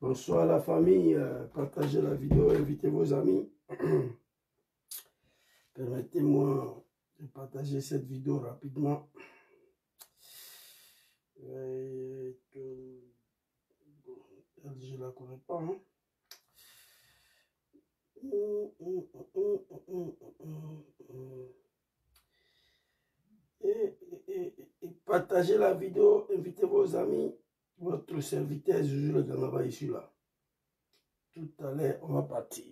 Bonsoir la famille, partagez la vidéo, invitez vos amis. Permettez-moi de partager cette vidéo rapidement. Elle, je ne la connais pas. Hein. Et partagez la vidéo, invitez vos amis. Votre serviteur, Zouzou le Ganaba, ici là. Tout à l'heure, on va partir.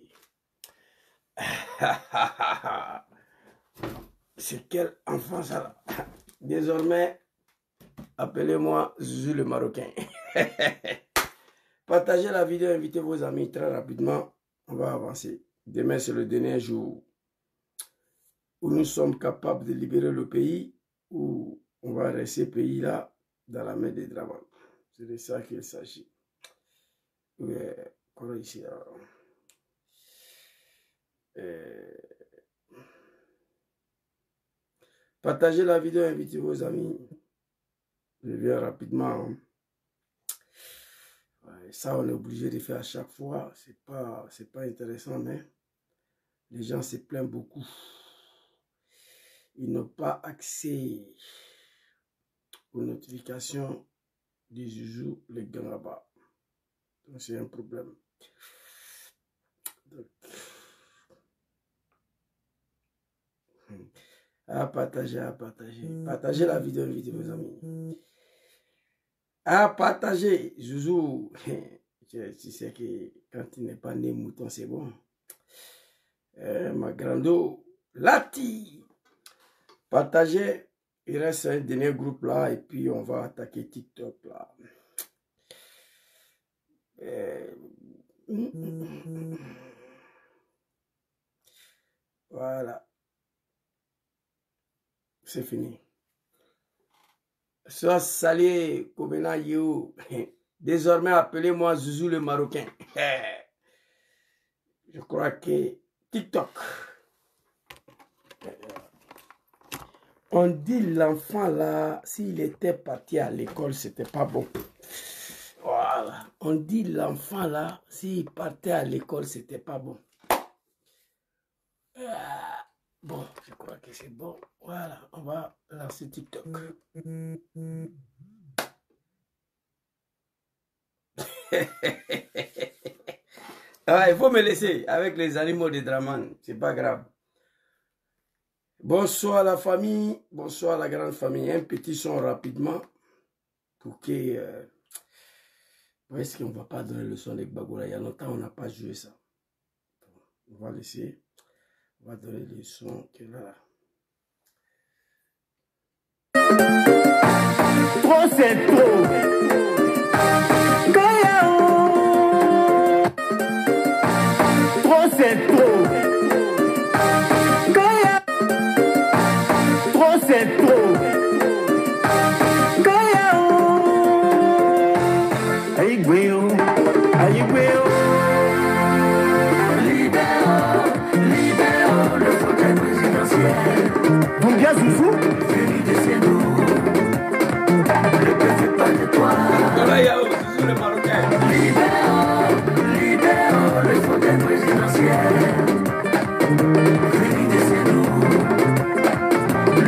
C'est quel enfant ça là? Désormais, appelez-moi Zouzou le Marocain. Partagez la vidéo, invitez vos amis très rapidement. On va avancer. Demain, c'est le dernier jour où nous sommes capables de libérer le pays, où on va rester pays là dans la main des Dramans. C'est de ça qu'il s'agit. Ici, partagez la vidéo, invitez vos amis. Je viens rapidement. Hein. Ouais, ça, on est obligé de faire à chaque fois. C'est pas intéressant, mais les gens se plaignent beaucoup. Ils n'ont pas accès aux notifications du Zouzou le Ganaba. Donc, c'est un problème. Donc, à partager, à partager. Partagez la vidéo, invitez vos amis. À partager, Zouzou. Tu sais que quand il n'est pas né mouton, c'est bon. Ma grando, Lati. Partagez. Il reste un dernier groupe là et puis on va attaquer TikTok là. Voilà. C'est fini. Soit salé, Komena Yo. Désormais, appelez-moi Zouzou le Marocain. Je crois que TikTok. On dit l'enfant là, s'il était parti à l'école, c'était pas bon. Voilà. On dit l'enfant là, s'il partait à l'école, c'était pas bon. Bon, je crois que c'est bon. Voilà, on va lancer TikTok. Ah, il faut me laisser avec les animaux de Draman, c'est pas grave. Bonsoir la famille, bonsoir la grande famille. Un petit son rapidement pour que... est-ce qu'on ne va pas donner le son de Bagoura? Il y a longtemps on n'a pas joué ça. On va laisser, on va donner le son que là. Trop c'est trop. Trop c'est trop. Trop c'est trop. Aïe guéo, aïe guéo. Libérons le fauteuil présidentiel. Bon bien Zouzou. Venu de chez nous. Le peuple pas de toi. Zouzou le Marocain. Libérons le fauteuil présidentiel. Venu de chez nous.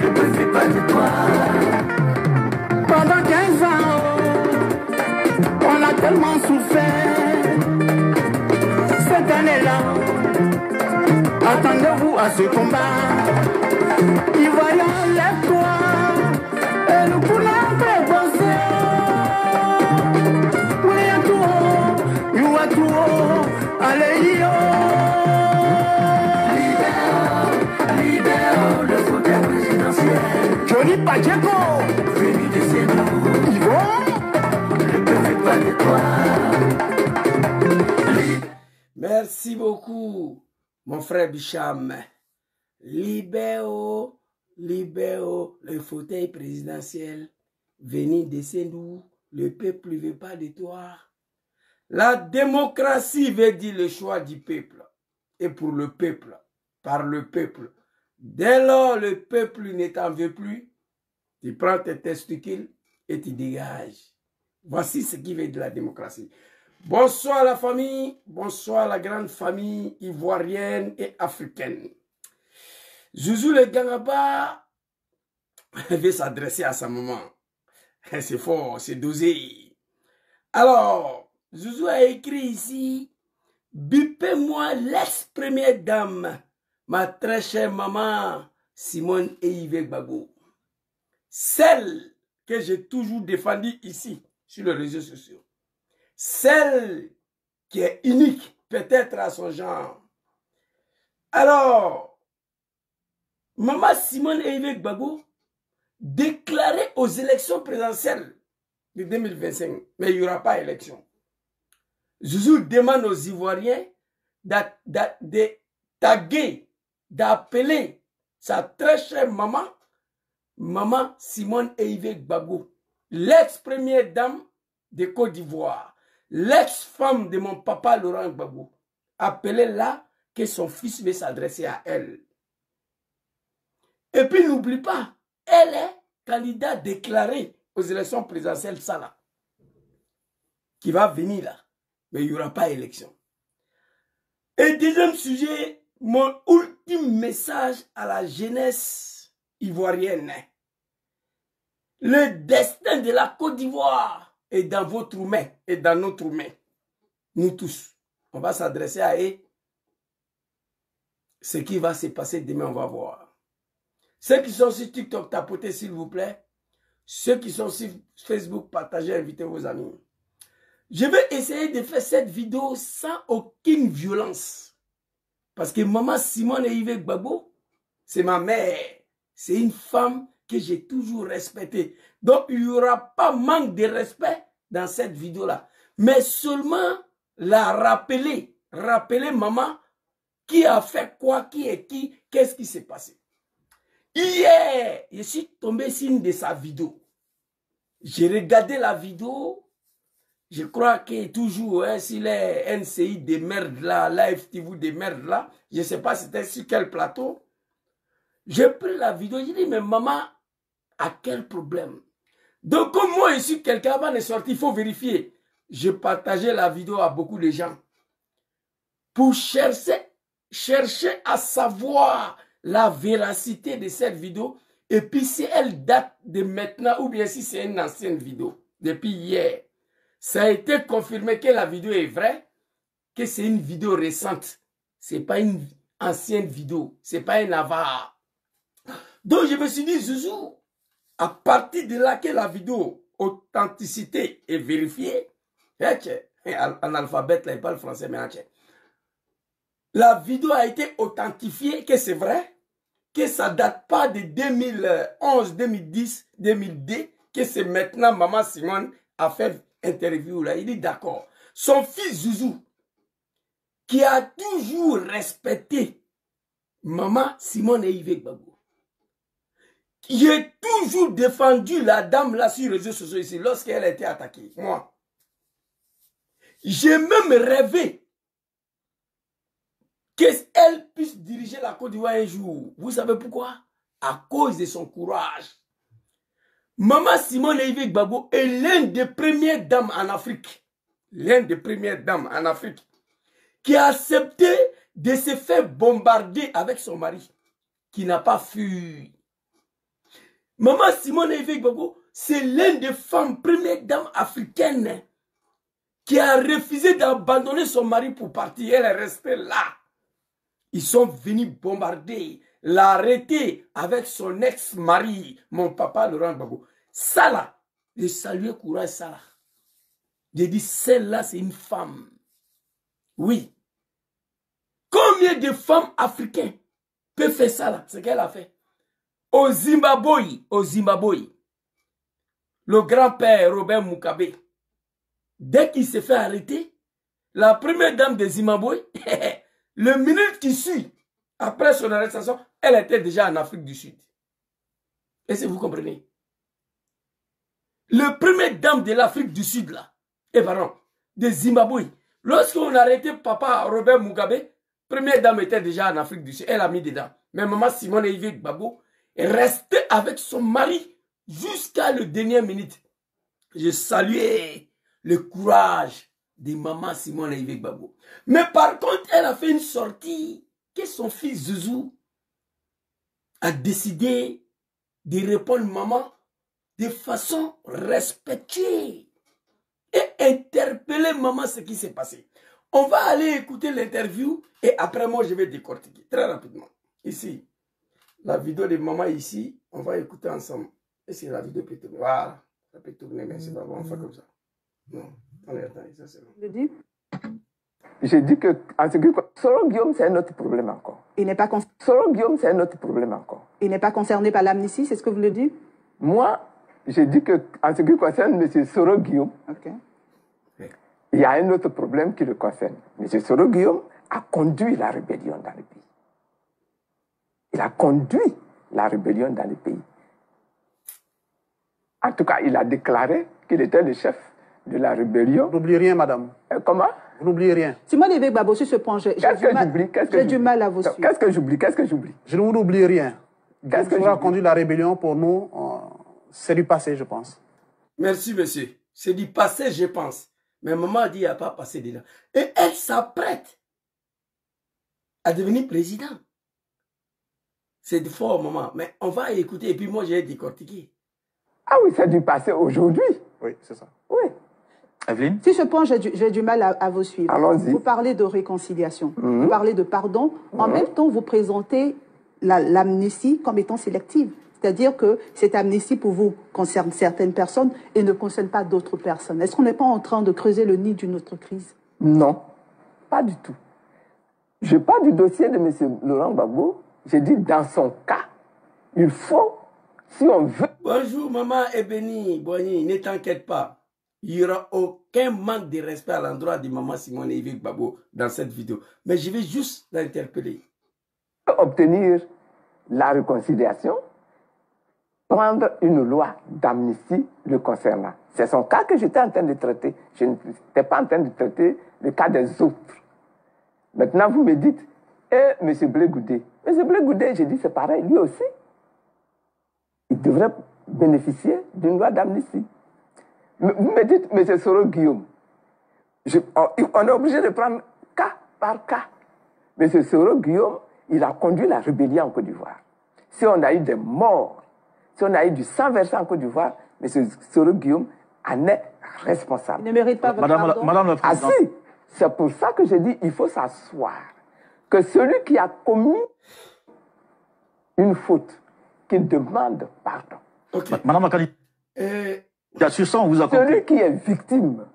Le peuple pas de toi. Pendant 15 ans, on a tellement souffert. Cette année-là, attendez-vous à ce combat. Ivoiriens, lève-toi. Et nous pourrons faire penser. Oui, à tout, you à tout. Allez, yo. Libérons le fauteuil présidentiel. Johnny Pacheco. Venu de chez nous. Yvon. Le peuple pas de toi. Merci beaucoup, mon frère Bicham. Libéo, le fauteuil présidentiel. Venu de chez nous. Le peuple ne veut pas de toi. La démocratie veut dire le choix du peuple. Et pour le peuple, par le peuple. Dès lors, le peuple ne t'en veut plus. Tu prends tes testicules et tu dégages. Voici ce qui veut dire la démocratie. Bonsoir la famille, bonsoir la grande famille ivoirienne et africaine. Zouzou le Gangaba veut s'adresser à sa maman. C'est fort, c'est dosé. Alors, Zouzou a écrit ici, bipez-moi l'ex-première dame, ma très chère maman Simone Eyivé Gbagbo. Celle que j'ai toujours défendue ici, sur les réseaux sociaux. Celle qui est unique, peut-être à son genre. Alors, maman Simone Eyivé Gbagbo déclarée aux élections présidentielles de 2025, mais il n'y aura pas élection. Zouzou demande aux Ivoiriens de taguer, d'appeler sa très chère maman, maman Simone Eyivé Gbagbo, l'ex-première dame de Côte d'Ivoire, l'ex-femme de mon papa Laurent Gbagbo. Appelez-la que son fils veut s'adresser à elle. Et puis n'oublie pas, elle est candidate déclarée aux élections présidentielles, ça là, qui va venir là, mais il n'y aura pas élection. Et deuxième sujet, mon ultime message à la jeunesse ivoirienne. Le destin de la Côte d'Ivoire est dans votre main et dans notre main. Nous tous, on va s'adresser à eux. Ce qui va se passer demain, on va voir. Ceux qui sont sur TikTok, tapotez s'il vous plaît. Ceux qui sont sur Facebook, partagez, invitez vos amis. Je vais essayer de faire cette vidéo sans aucune violence. Parce que maman Simone Eyivé Gbagbo, c'est ma mère. C'est une femme que j'ai toujours respectée. Donc, il n'y aura pas manque de respect dans cette vidéo-là. Mais seulement la rappeler. Rappeler maman qui a fait quoi, qui est qui, qu'est-ce qui s'est passé. Hier, je suis tombé sur une de sa vidéos. J'ai regardé la vidéo. Je crois que toujours, hein, si les NCI de merde là, Live TV de merde là, je ne sais pas c'était sur quel plateau. J'ai pris la vidéo, j'ai dit, mais maman, à quel problème? Donc, comme moi, je suis quelqu'un avant de sortir, il faut vérifier. Je partageais la vidéo à beaucoup de gens pour chercher à savoir la véracité de cette vidéo et puis si elle date de maintenant ou bien si c'est une ancienne vidéo depuis hier. Ça a été confirmé que la vidéo est vraie, que c'est une vidéo récente. Ce n'est pas une ancienne vidéo, ce n'est pas un avare. Donc je me suis dit, Zouzou, à partir de là que la vidéo, authenticité est vérifiée, en alphabet, là, il parle français, mais la vidéo a été authentifiée, que c'est vrai, que ça ne date pas de 2011, 2010, 2002, que c'est maintenant maman Simone a fait interview là. Il dit d'accord. Son fils Zouzou, qui a toujours respecté maman Simone Eyivé Gbagbo, qui a toujours défendu la dame là sur les réseaux sociaux ici lorsqu'elle a été attaquée. Moi, j'ai même rêvé qu'elle puisse diriger la Côte d'Ivoire un jour. Vous savez pourquoi? À cause de son courage. Maman Simone Eyivé Gbagbo est l'une des premières dames en Afrique. L'une des premières dames en Afrique qui a accepté de se faire bombarder avec son mari, qui n'a pas fui. Maman Simone Eyivé Gbagbo, c'est l'une des femmes premières dames africaines qui a refusé d'abandonner son mari pour partir. Elle est restée là. Ils sont venus bombarder, l'arrêter avec son ex-mari, mon papa Laurent Gbagbo. Ça là, j'ai salué courage ça là. J'ai dit, celle-là, c'est une femme. Oui. Combien de femmes africaines peuvent faire ça là? C'est ce qu'elle a fait. Au Zimbabwe, le grand-père Robert Mugabe, dès qu'il s'est fait arrêter, la première dame de Zimbabwe, le minute qui suit, après son arrestation, elle était déjà en Afrique du Sud. Est-ce que vous comprenez? Le premier dame de l'Afrique du Sud, là, pardon, de Zimbabwe, lorsqu'on a arrêté papa Robert Mugabe, première dame était déjà en Afrique du Sud, elle a mis dedans. Mais maman Simone Eyivé Gbagbo est restée avec son mari jusqu'à la dernière minute. Je saluais le courage de maman Simone Yves Gbagbo. Mais par contre, elle a fait une sortie que son fils Zouzou a décidé de répondre maman de façon respectueuse et interpeller maman ce qui s'est passé. On va aller écouter l'interview et après moi je vais décortiquer très rapidement. Ici, la vidéo de maman ici, on va écouter ensemble. Et si la vidéo peut tourner, voilà, ça peut tourner, mais c'est pas bon, on fait comme ça. Non, on est attendez, ça c'est bon. Je dis J'ai dit que, en ce qui concerne Soro Guillaume, c'est un autre problème encore. il n'est pas, Soro Guillaume, c'est un autre problème encore. il n'est pas concerné par l'amnistie, c'est ce que vous le dites? Moi, j'ai dit que, en ce qui concerne M. Soro Guillaume, Ok. il y a un autre problème qui le concerne. M. Soro Guillaume a conduit la rébellion dans le pays. Il a conduit la rébellion dans le pays. En tout cas, il a déclaré qu'il était le chef de la rébellion. Vous n'oubliez rien, madame. Comment? Vous n'oubliez rien. Simone Yves Gbagbo, sur ce point, j'ai du mal à vous suivre. Qu'est-ce que j'oublie? Qu'est-ce que j'oublie? Je ne vous oublie rien. Qu'est-ce que vous a conduit la rébellion pour nous, c'est du passé, je pense. Merci, monsieur. C'est du passé, je pense. Mais maman a dit qu'il n'y a pas passé de là. Et elle s'apprête à devenir président. C'est fort, maman. Mais on va écouter et puis moi, j'ai décortiqué. Ah oui, c'est du passé aujourd'hui. Oui, c'est ça. Oui. Evelyne? Sur ce point, j'ai du mal à vous suivre. Allons-y. Vous parlez de réconciliation, vous parlez de pardon. En même temps, vous présentez l'amnistie comme étant sélective. C'est-à-dire que cette amnistie, pour vous, concerne certaines personnes et ne concerne pas d'autres personnes. Est-ce qu'on n'est pas en train de creuser le nid d'une autre crise? Non, pas du tout. Je parle du dossier de M. Laurent Gbagbo. J'ai dit, dans son cas, il faut, si on veut... Bonjour, maman Ebeni Boigny, ne t'inquiète pas. Il n'y aura aucun manque de respect à l'endroit de maman Simone Yves Gbagbo dans cette vidéo. Mais je vais juste l'interpeller. Obtenir la réconciliation, prendre une loi d'amnistie le concernant. C'est son cas que j'étais en train de traiter. Je n'étais pas en train de traiter le cas des autres. Maintenant, vous me dites, M. Blé Goudé. M. Blé Goudé, j'ai dit, c'est pareil, lui aussi. Il devrait bénéficier d'une loi d'amnistie. Vous me dites, M. Soro Guillaume, on est obligé de prendre cas par cas. M. Soro Guillaume, il a conduit la rébellion en Côte d'Ivoire. Si on a eu des morts, si on a eu du sang versé en Côte d'Ivoire, M. Soro Guillaume en est responsable. Il ne mérite pas votre pardon. Madame la Présidente. Ah si, c'est pour ça que j'ai dit, il faut s'asseoir. Que celui qui a commis une faute, qu'il demande pardon. Ok. Madame la candidate. Sur ça, on vous a compris. Celui qui est victime,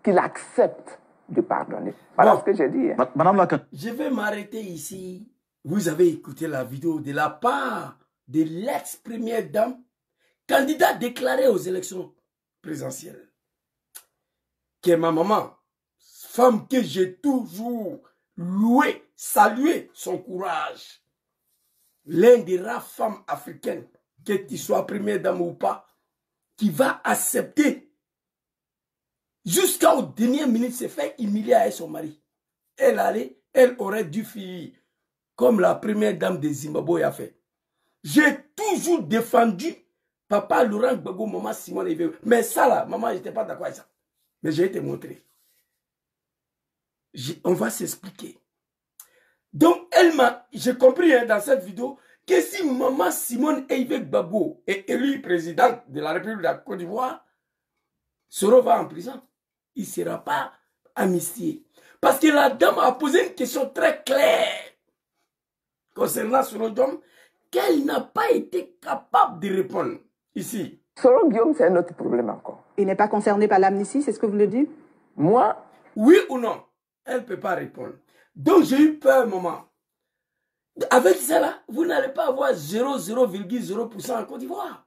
qu'il accepte de pardonner. Voilà Bon. ce que j'ai dit. Hein. Madame la candidate. Je vais m'arrêter ici. Vous avez écouté la vidéo de la part de l'ex-première dame, candidate déclarée aux élections présidentielles, qui est ma maman, femme que j'ai toujours loué, salué son courage. L'un des rares femmes africaines, que tu sois première dame ou pas, qui va accepter jusqu'au dernier minute se fait humilier avec son mari. Elle aurait dû fuir comme la première dame de Zimbabwe a fait. J'ai toujours défendu papa Laurent Gbagbo, maman Simone Yves. Mais ça là, maman, je n'étais pas d'accord avec ça. Mais j'ai été montré. On va s'expliquer. Donc, j'ai compris hein, dans cette vidéo que si maman Simone Yves Gbagbo est élue présidente de la République de la Côte d'Ivoire, Soro va en prison. Il ne sera pas amnistié. Parce que la dame a posé une question très claire concernant Soro Guillaume qu'elle n'a pas été capable de répondre ici. Soro Guillaume, c'est un autre problème encore. Il n'est pas concerné par l'amnistie, c'est ce que vous le dites? Moi, oui ou non, elle ne peut pas répondre. Donc j'ai eu peur, maman. Avec cela, vous n'allez pas avoir 0,0% en Côte d'Ivoire.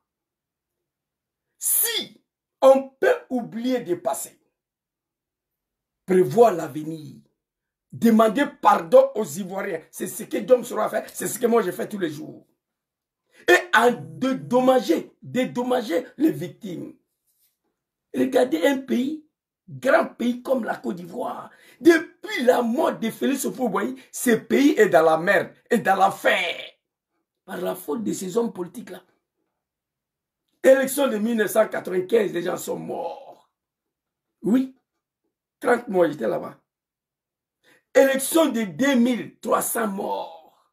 Si on peut oublier de passer, prévoir l'avenir, demander pardon aux Ivoiriens, c'est ce que Dom Soro a fait, c'est ce que moi j'ai fait tous les jours. Et à dédommager les victimes. Regardez un pays, grand pays comme la Côte d'Ivoire. Depuis la mort de Félix Houphouët-Boigny, ce pays est dans la merde, est dans l'affaire. Par la faute de ces hommes politiques-là. Élection de 1995, les gens sont morts. Oui. 30 morts, j'étais là-bas. Élection de 2300 morts.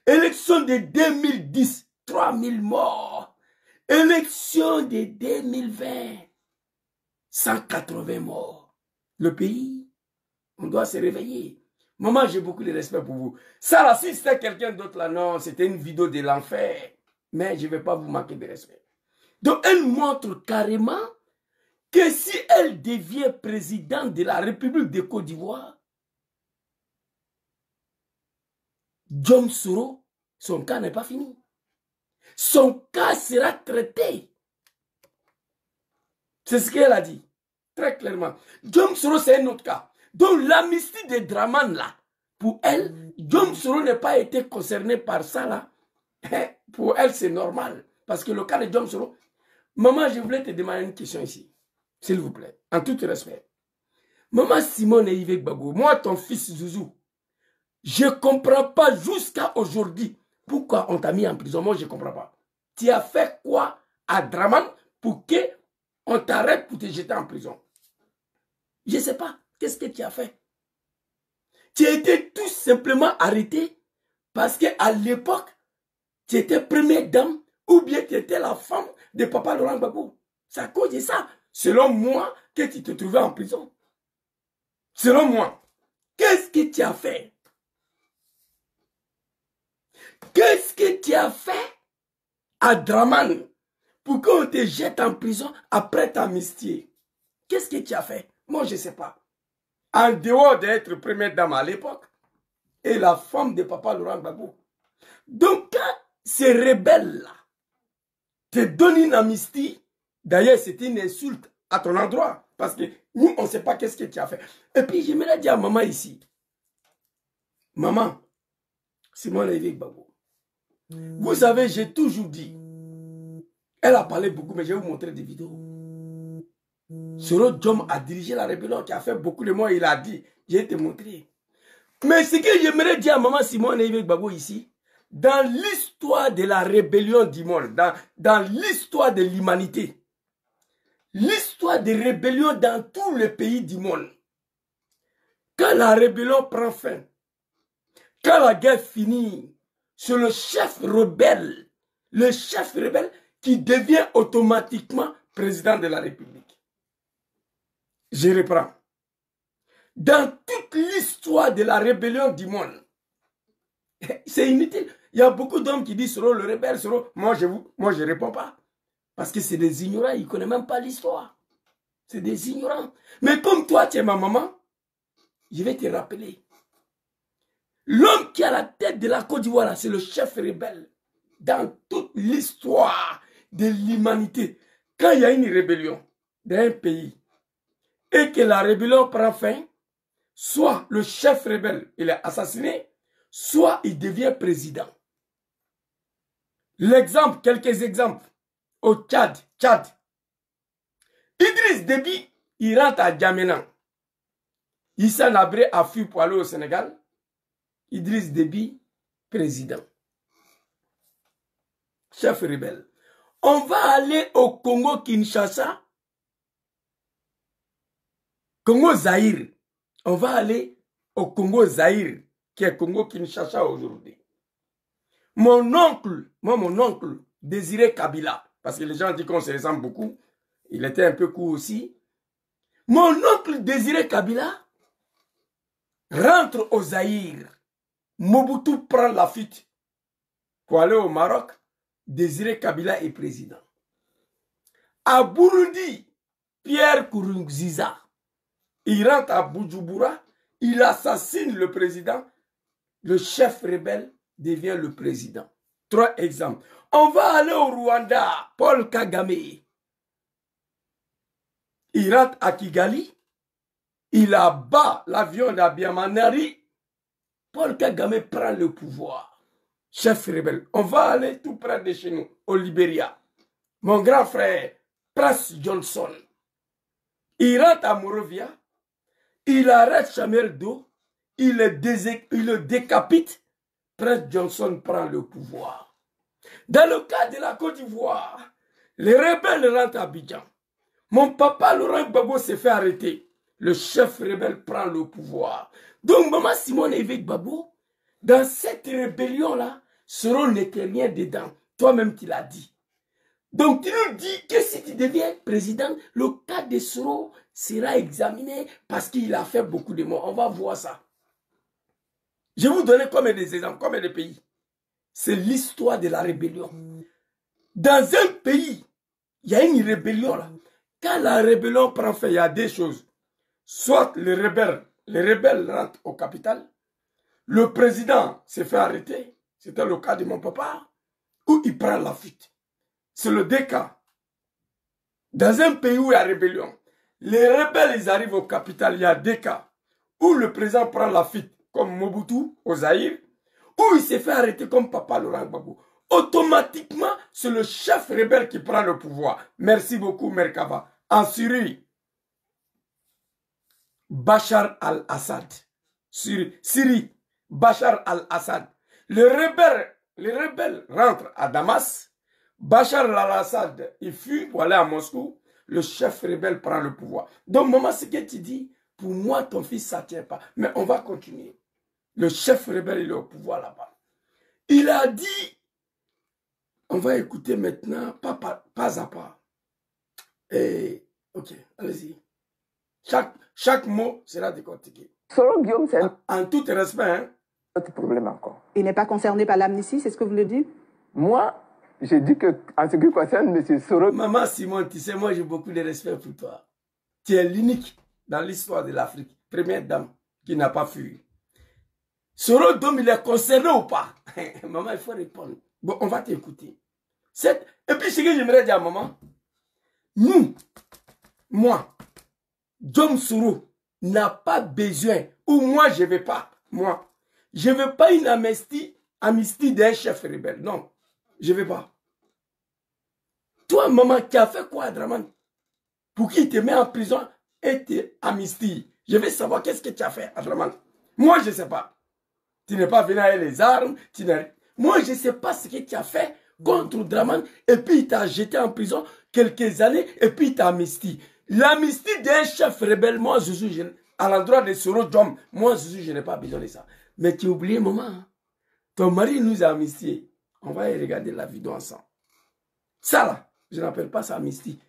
Élection de 2010, 3000 morts. Élection de 2020, 180 morts. Le pays, on doit se réveiller. Maman, j'ai beaucoup de respect pour vous. Ça, là, si c'était quelqu'un d'autre là, non, c'était une vidéo de l'enfer. Mais je ne vais pas vous manquer de respect. Donc, elle montre carrément que si elle devient présidente de la République de Côte d'Ivoire, Djom Soro, son cas n'est pas fini. Son cas sera traité. C'est ce qu'elle a dit, très clairement. Djom Soro, c'est un autre cas. Donc, l'amnistie de Dramane, là, pour elle, Djom Soro n'a pas été concerné par ça, là. Pour elle, c'est normal. Parce que le cas de Djom Soro... Maman, je voulais te demander une question ici. S'il vous plaît, en tout respect. Maman Simone et Yves Gbagbo, moi, ton fils Zouzou, je ne comprends pas jusqu'à aujourd'hui pourquoi on t'a mis en prison. Moi, je ne comprends pas. Tu as fait quoi à Dramane pour qu'on t'arrête pour te jeter en prison? Je ne sais pas. Qu'est-ce que tu as fait? Tu as été tout simplement arrêté parce qu'à l'époque, tu étais première dame ou bien tu étais la femme de Papa Laurent Gbagbo. C'est à cause de ça, selon moi, que tu te trouvais en prison. Selon moi, qu'est-ce que tu as fait? Qu'est-ce que tu as fait à Dramane pour qu'on te jette en prison après t'amnistier? Qu'est-ce que tu as fait? Moi, je ne sais pas. En dehors d'être première dame à l'époque et la femme de Papa Laurent Gbagbo. Donc, quand ces rebelles-là te donnent une amnistie, d'ailleurs, c'est une insulte à ton endroit. Parce que nous, on ne sait pas qu'est-ce que tu as fait. Et puis, j'aimerais dire à maman ici. Maman, Simone Yves Gbagbo. Vous savez, j'ai toujours dit. Elle a parlé beaucoup, mais je vais vous montrer des vidéos. Soro Djom a dirigé la rébellion qui a fait beaucoup de mois, il a dit. Je vais te montrer. Mais ce que j'aimerais dire à maman Simone Yves Gbagbo ici, dans l'histoire de la rébellion du monde, dans l'histoire de l'humanité, l'histoire des rébellions dans tous les pays du monde, quand la rébellion prend fin, quand la guerre finit, c'est le chef rebelle qui devient automatiquement président de la République. Je reprends. Dans toute l'histoire de la rébellion du monde, c'est inutile. Il y a beaucoup d'hommes qui disent Soro le rebelle, Soro. Moi, je ne réponds pas. Parce que c'est des ignorants, ils ne connaissent même pas l'histoire. C'est des ignorants. Mais comme toi, tu es ma maman, je vais te rappeler. L'homme qui est à la tête de la Côte d'Ivoire, c'est le chef rebelle. Dans toute l'histoire de l'humanité, quand il y a une rébellion dans un pays et que la rébellion prend fin, soit le chef rebelle il est assassiné, soit il devient président. L'exemple, quelques exemples. Au Tchad, Idriss Déby, il rentre à Djamena. Issa Nabré a fui pour aller au Sénégal. Idriss Déby, président. Chef rebelle. On va aller au Congo-Kinshasa. Congo-Zaïre. On va aller au Congo-Zaïre, qui est Congo-Kinshasa aujourd'hui. Mon oncle, Désiré Kabila, parce que les gens disent qu'on se ressemble beaucoup, il était un peu court aussi. Mon oncle Désiré Kabila rentre au Zaïre. Mobutu prend la fuite pour aller au Maroc. Désiré Kabila est président. À Burundi, Pierre Nkurunziza, il rentre à Bujumbura, il assassine le président, le chef rebelle devient le président. 3 exemples. On va aller au Rwanda, Paul Kagame. Il rentre à Kigali, il abat l'avion d'Abiyamanari, Paul Kagame prend le pouvoir. Chef rebelle. On va aller tout près de chez nous, au Libéria. Mon grand frère, Prince Johnson, il rentre à Monrovia, il arrête Samuel Doe, il le décapite, Prince Johnson prend le pouvoir. Dans le cas de la Côte d'Ivoire, les rebelles rentrent à Abidjan. Mon papa Laurent Gbagbo s'est fait arrêter. le chef rebelle prend le pouvoir. Donc, Maman Simone Évêque Babo, dans cette rébellion-là, Soro n'était rien dedans. Toi-même, tu l'as dit. Donc, tu nous dis que si tu deviens président, le cas de Soro sera examiné parce qu'il a fait beaucoup de morts. On va voir ça. Je vais vous donner combien des exemples, combien de pays. C'est l'histoire de la rébellion. Dans un pays, il y a une rébellion là. Quand la rébellion prend fin, il y a deux choses. Soit les rebelles rentrent au capital, le président se fait arrêter, c'était le cas de mon papa, ou il prend la fuite. C'est le deux cas. Dans un pays où il y a rébellion, les rebelles ils arrivent au capital, il y a deux cas. Où le président prend la fuite, comme Mobutu au Zaïre, ou il se fait arrêter comme Papa Laurent Gbagbo. Automatiquement, c'est le chef rebelle qui prend le pouvoir. Merci beaucoup, Merkava. En Syrie, Bachar al-Assad. Syrie, Bachar al-Assad. Les rebelles rentrent à Damas. Bachar al-Assad, il fuit pour aller à Moscou. Le chef rebelle prend le pouvoir. Donc, maman, ce que tu dis, pour moi, ton fils, ça ne tient pas. Mais on va continuer. Le chef rebelle, il est au pouvoir là-bas. Il a dit, on va écouter maintenant, pas à pas. Et, ok, allez-y. Chaque mot sera décortiqué. Soro Guillaume, c'est En tout respect, hein. Autre problème encore. Il n'est pas concerné par l'amnistie, c'est ce que vous le dites? Moi, j'ai dit que, en ce qui concerne M. Soro... Maman Simone, tu sais, moi j'ai beaucoup de respect pour toi. Tu es l'unique dans l'histoire de l'Afrique, première dame qui n'a pas fui. Soro Dom, il est concerné ou pas? Maman, il faut répondre. Bon, on va t'écouter. Et puis, ce que j'aimerais dire à maman, nous, moi, Dom Soro n'a pas besoin, ou moi je ne veux pas, moi, je ne veux pas une amnistie d'un chef rebelle. Non, je ne veux pas. Toi, maman, tu as fait quoi à Draman? Pour qu'il te met en prison et te amnistie. Je veux savoir qu'est-ce que tu as fait à Draman. Moi, je ne sais pas. Tu n'es pas venu avec les armes. Moi, je ne sais pas ce que tu as fait contre Draman. Et puis, il t'a jeté en prison quelques années et puis il t'a amnistie. L'amnistie d'un chef rebelle, moi, à l'endroit de Soro Dom, moi, je n'ai pas besoin de ça. Mais tu as oublié, maman. Hein? Ton mari nous a amnistiés. On va y regarder la vidéo ensemble. Ça, là, je n'appelle pas ça amnistie.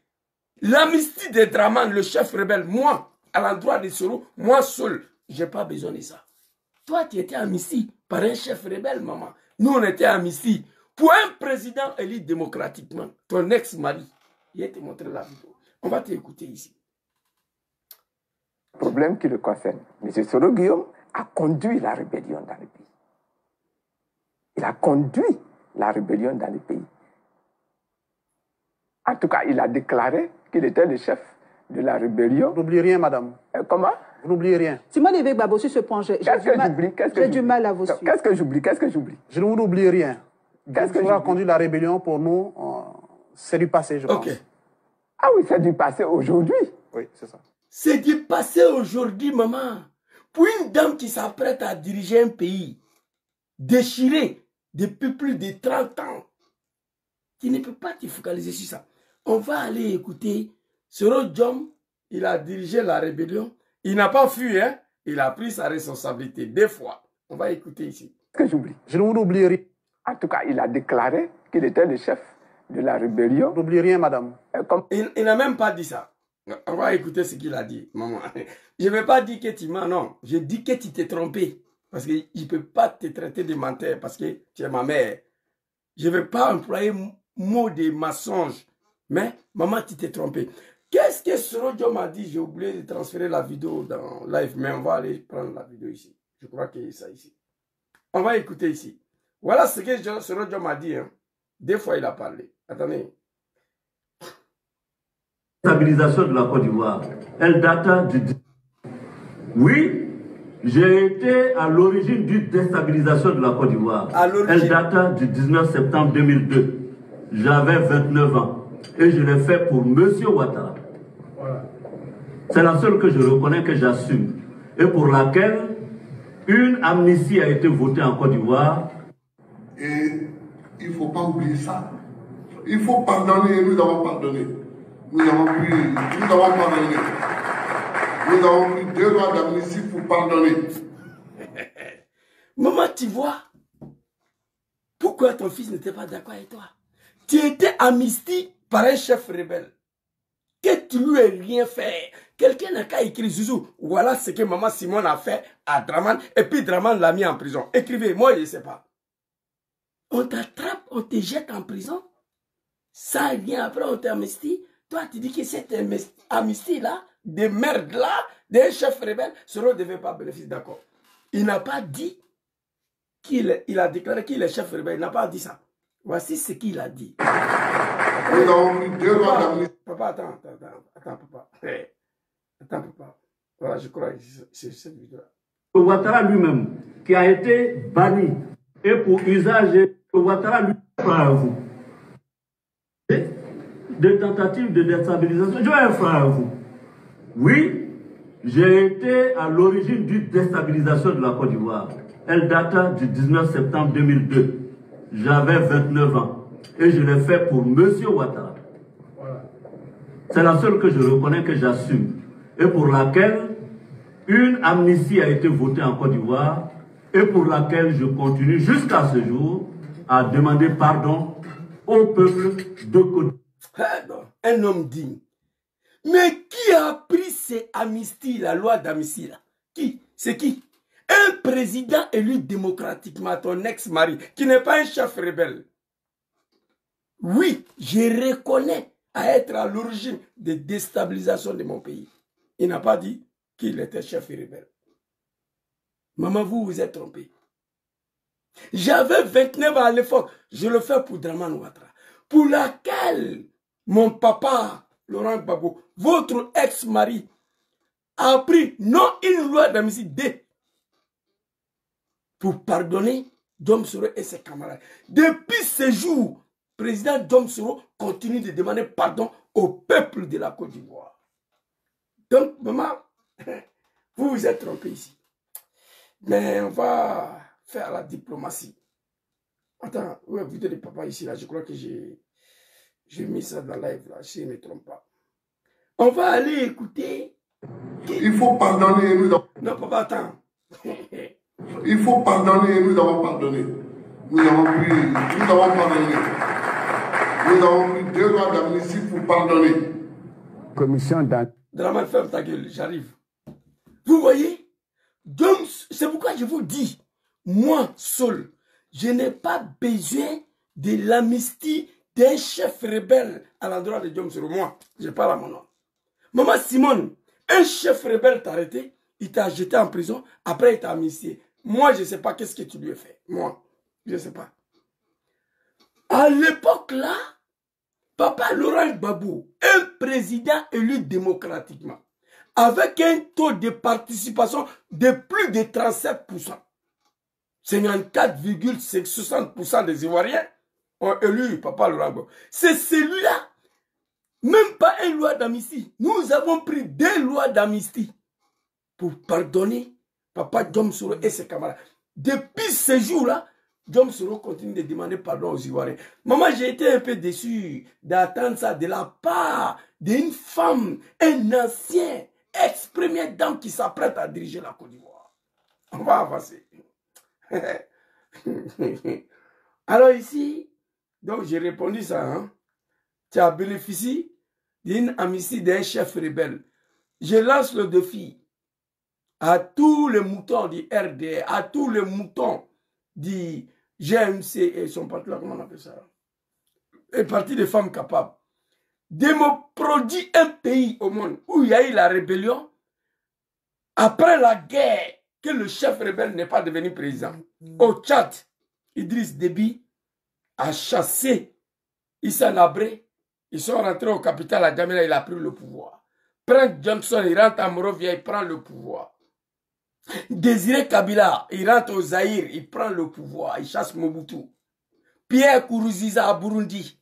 L'amnistie de Draman, le chef rebelle, moi, à l'endroit de Soro, moi seul, je n'ai pas besoin de ça. Toi, tu étais amnistie par un chef rebelle, maman. Nous, on était amnistie pour un président élu démocratiquement. Ton ex-mari. Il va te montrer la vidéo. On va t'écouter ici. Problème qui le concerne. M. Soro Guillaume a conduit la rébellion dans le pays. Il a conduit la rébellion dans le pays. En tout cas, il a déclaré qu'il était le chef de la rébellion. Vous n'oubliez rien, madame. Comment? Vous n'oubliez rien. Simone Évêque Babo, sur ce point, j'ai du mal à vous suivre. Qu'est-ce que j'oublie? Qu'est-ce que j'oublie? Je ne vous oublie rien. Qu'est-ce que a conduit la rébellion pour nous, c'est du passé, je pense. Ah oui, c'est du passé aujourd'hui. Oui, c'est ça. C'est du passé aujourd'hui, maman. Pour une dame qui s'apprête à diriger un pays, déchiré depuis plus de 30 ans, tu ne peux pas te focaliser sur ça. On va aller écouter Soro Dom, il a dirigé la rébellion. Il n'a pas fui, hein. Il a pris sa responsabilité 2 fois. On va écouter ici. Qu'est-ce que j'oublie? Je ne vous oublie rien. En tout cas, il a déclaré qu'il était le chef de la rébellion. Vous n'oubliez rien, madame. Il n'a même pas dit ça. On va écouter ce qu'il a dit, maman. Je ne vais pas dire que tu mens, non. Je dis que tu t'es trompé. Parce qu'il ne peut pas te traiter de menteur parce que tu es ma mère. Je ne vais pas employer mot de mensonge. Mais, maman, tu t'es trompé. Qu'est-ce que Soro Dom m'a dit? J'ai oublié de transférer la vidéo dans live, mais on va aller prendre la vidéo ici. Je crois qu'il y a ça ici. On va écouter ici. Voilà ce que Soro Dom m'a dit. Hein. 2 fois, il a parlé. Attendez. La stabilisation de la Côte d'Ivoire, elle date du... Oui, j'ai été à l'origine d'une déstabilisation de la Côte d'Ivoire. Elle date du 19 septembre 2002. J'avais 29 ans. Et je l'ai fait pour M. Ouattara. Voilà. C'est la seule que je reconnais, que j'assume. Et pour laquelle une amnistie a été votée en Côte d'Ivoire. Et il ne faut pas oublier ça. Il faut pardonner et nous avons pardonné. Nous avons pardonné. Nous avons pris 2 lois d'amnistie pour pardonner. Maman, tu vois, pourquoi ton fils n'était pas d'accord avec toi? Tu étais amnistie par un chef rebelle. Que tu lui aies rien fait. Quelqu'un n'a qu'à écrire, Zouzou, voilà ce que maman Simone a fait à Draman, et puis Draman l'a mis en prison. Écrivez, moi je ne sais pas. On t'attrape, on te jette en prison, ça rien, après on t'amnistie. Toi, tu dis que cette amnistie-là, de merde-là, d'un chef rebelle, Soro ne devait pas bénéficier, d'accord. Il n'a pas dit il a déclaré qu'il est chef rebelle, il n'a pas dit ça. Voici ce qu'il a dit. Nous avons pris 2 lois d'amnistie. Papa, attends, papa. Attends, papa. Voilà, je crois que c'est cette vidéo-là. Ouattara lui-même, qui a été banni, et pour usage, Ouattara lui frère à vous. Des tentatives de déstabilisation, je vais un frère à vous. Oui, j'ai été à l'origine d'une déstabilisation de la Côte d'Ivoire. Elle data du 19 septembre 2002. J'avais 29 ans. Et je l'ai fait pour M. Ouattara. C'est la seule que je reconnais, que j'assume. Et pour laquelle une amnistie a été votée en Côte d'Ivoire. Et pour laquelle je continue jusqu'à ce jour à demander pardon au peuple de Côte d'Ivoire. Un homme digne. Mais qui a pris ces amnisties, la loi d'amnistie là? Qui? C'est qui? Un président élu démocratiquement, ton ex-mari, qui n'est pas un chef rebelle. Oui, je reconnais à être à l'origine de déstabilisation de mon pays. Il n'a pas dit qu'il était chef rebelle. Maman, vous vous êtes trompé. J'avais 29 ans à l'époque. Je le fais pour Draman Ouattara. Pour laquelle mon papa, Laurent Gbagbo, votre ex-mari, a pris non une loi d'amnistie pour pardonner Dom Soro et ses camarades. Depuis ce jour, le président Dom Soro continue de demander pardon au peuple de la Côte d'Ivoire. Donc, maman, vous vous êtes trompé ici. Mais on va faire la diplomatie. Attends, ouais, vous dites papa ici, là, je crois que j'ai mis ça dans la live, là, si je ne me trompe pas. On va aller écouter. Il faut pardonner, nous avons... Non, papa, attends. Il faut pardonner, nous avons pardonné. Nous avons pardonné. Nous avons pris 2 lois d'amnistie pour pardonner. Commission d'enquête. Draman, ferme ta gueule, j'arrive. Vous voyez? Donc, c'est pourquoi je vous dis, moi, seul, je n'ai pas besoin de l'amnistie d'un chef rebelle à l'endroit de Dom Soro. Moi, je parle à mon nom. Maman Simone, un chef rebelle t'a arrêté, il t'a jeté en prison, après il t'a amnistié. Moi, je ne sais pas qu'est-ce que tu lui as fait. Moi, je ne sais pas. À l'époque là, Papa Laurent Gbagbo, un président élu démocratiquement, avec un taux de participation de plus de 37%. 54,60% des Ivoiriens ont élu Papa Laurent Gbagbo. C'est celui-là. Même pas une loi d'amnistie. Nous avons pris 2 lois d'amnistie pour pardonner Papa Dom Soro et ses camarades. Depuis ce jour-là, Dom Soro continue de demander pardon aux Ivoiriens. Maman, j'ai été un peu déçu d'attendre ça de la part d'une femme, un ancien ex-première dame qui s'apprête à diriger la Côte d'Ivoire. On va avancer. Alors ici, donc j'ai répondu ça. Hein? Tu as bénéficié d'une amnistie d'un chef rebelle. Je lance le défi à tous les moutons du RDR, à tous les moutons du GMC et son parti là, comment on appelle ça? Le parti des femmes capables. De me produire un pays au monde où il y a eu la rébellion, après la guerre, que le chef rebelle n'est pas devenu président. Au Tchad, Idriss Déby a chassé Issa Nabré. Ils sont rentrés au capital à Djamena, il a pris le pouvoir. Prince Johnson, il rentre à Monrovia, il prend le pouvoir. Désiré Kabila, il rentre au Zaïre, il prend le pouvoir, il chasse Mobutu. Pierre Kourouziza à Burundi.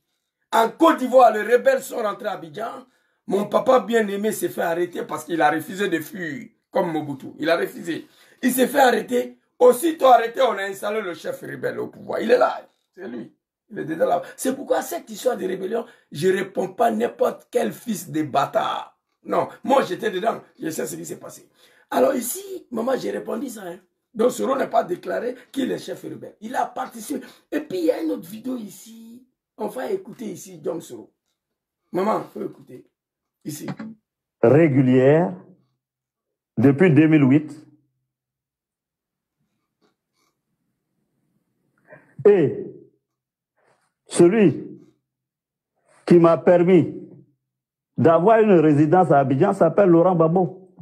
En Côte d'Ivoire, les rebelles sont rentrés à Abidjan. Mon papa bien-aimé s'est fait arrêter parce qu'il a refusé de fuir, comme Mobutu. Il a refusé. Il s'est fait arrêter. Aussitôt arrêté, on a installé le chef rebelle au pouvoir. Il est là, c'est lui. Il est dedans là. C'est pourquoi cette histoire de rébellion, je ne réponds pas n'importe quel fils de bâtard. Non, moi j'étais dedans. Je sais ce qui s'est passé. Alors ici, maman, j'ai répondu ça. Hein. Donc Soro n'a pas déclaré qu'il est chef rebelle. Il a participé. Et puis il y a une autre vidéo ici. On va écouter ici John Soro. Maman, faut écouter. Ici. Régulière depuis 2008. Et celui qui m'a permis d'avoir une résidence à Abidjan s'appelle Laurent Gbagbo.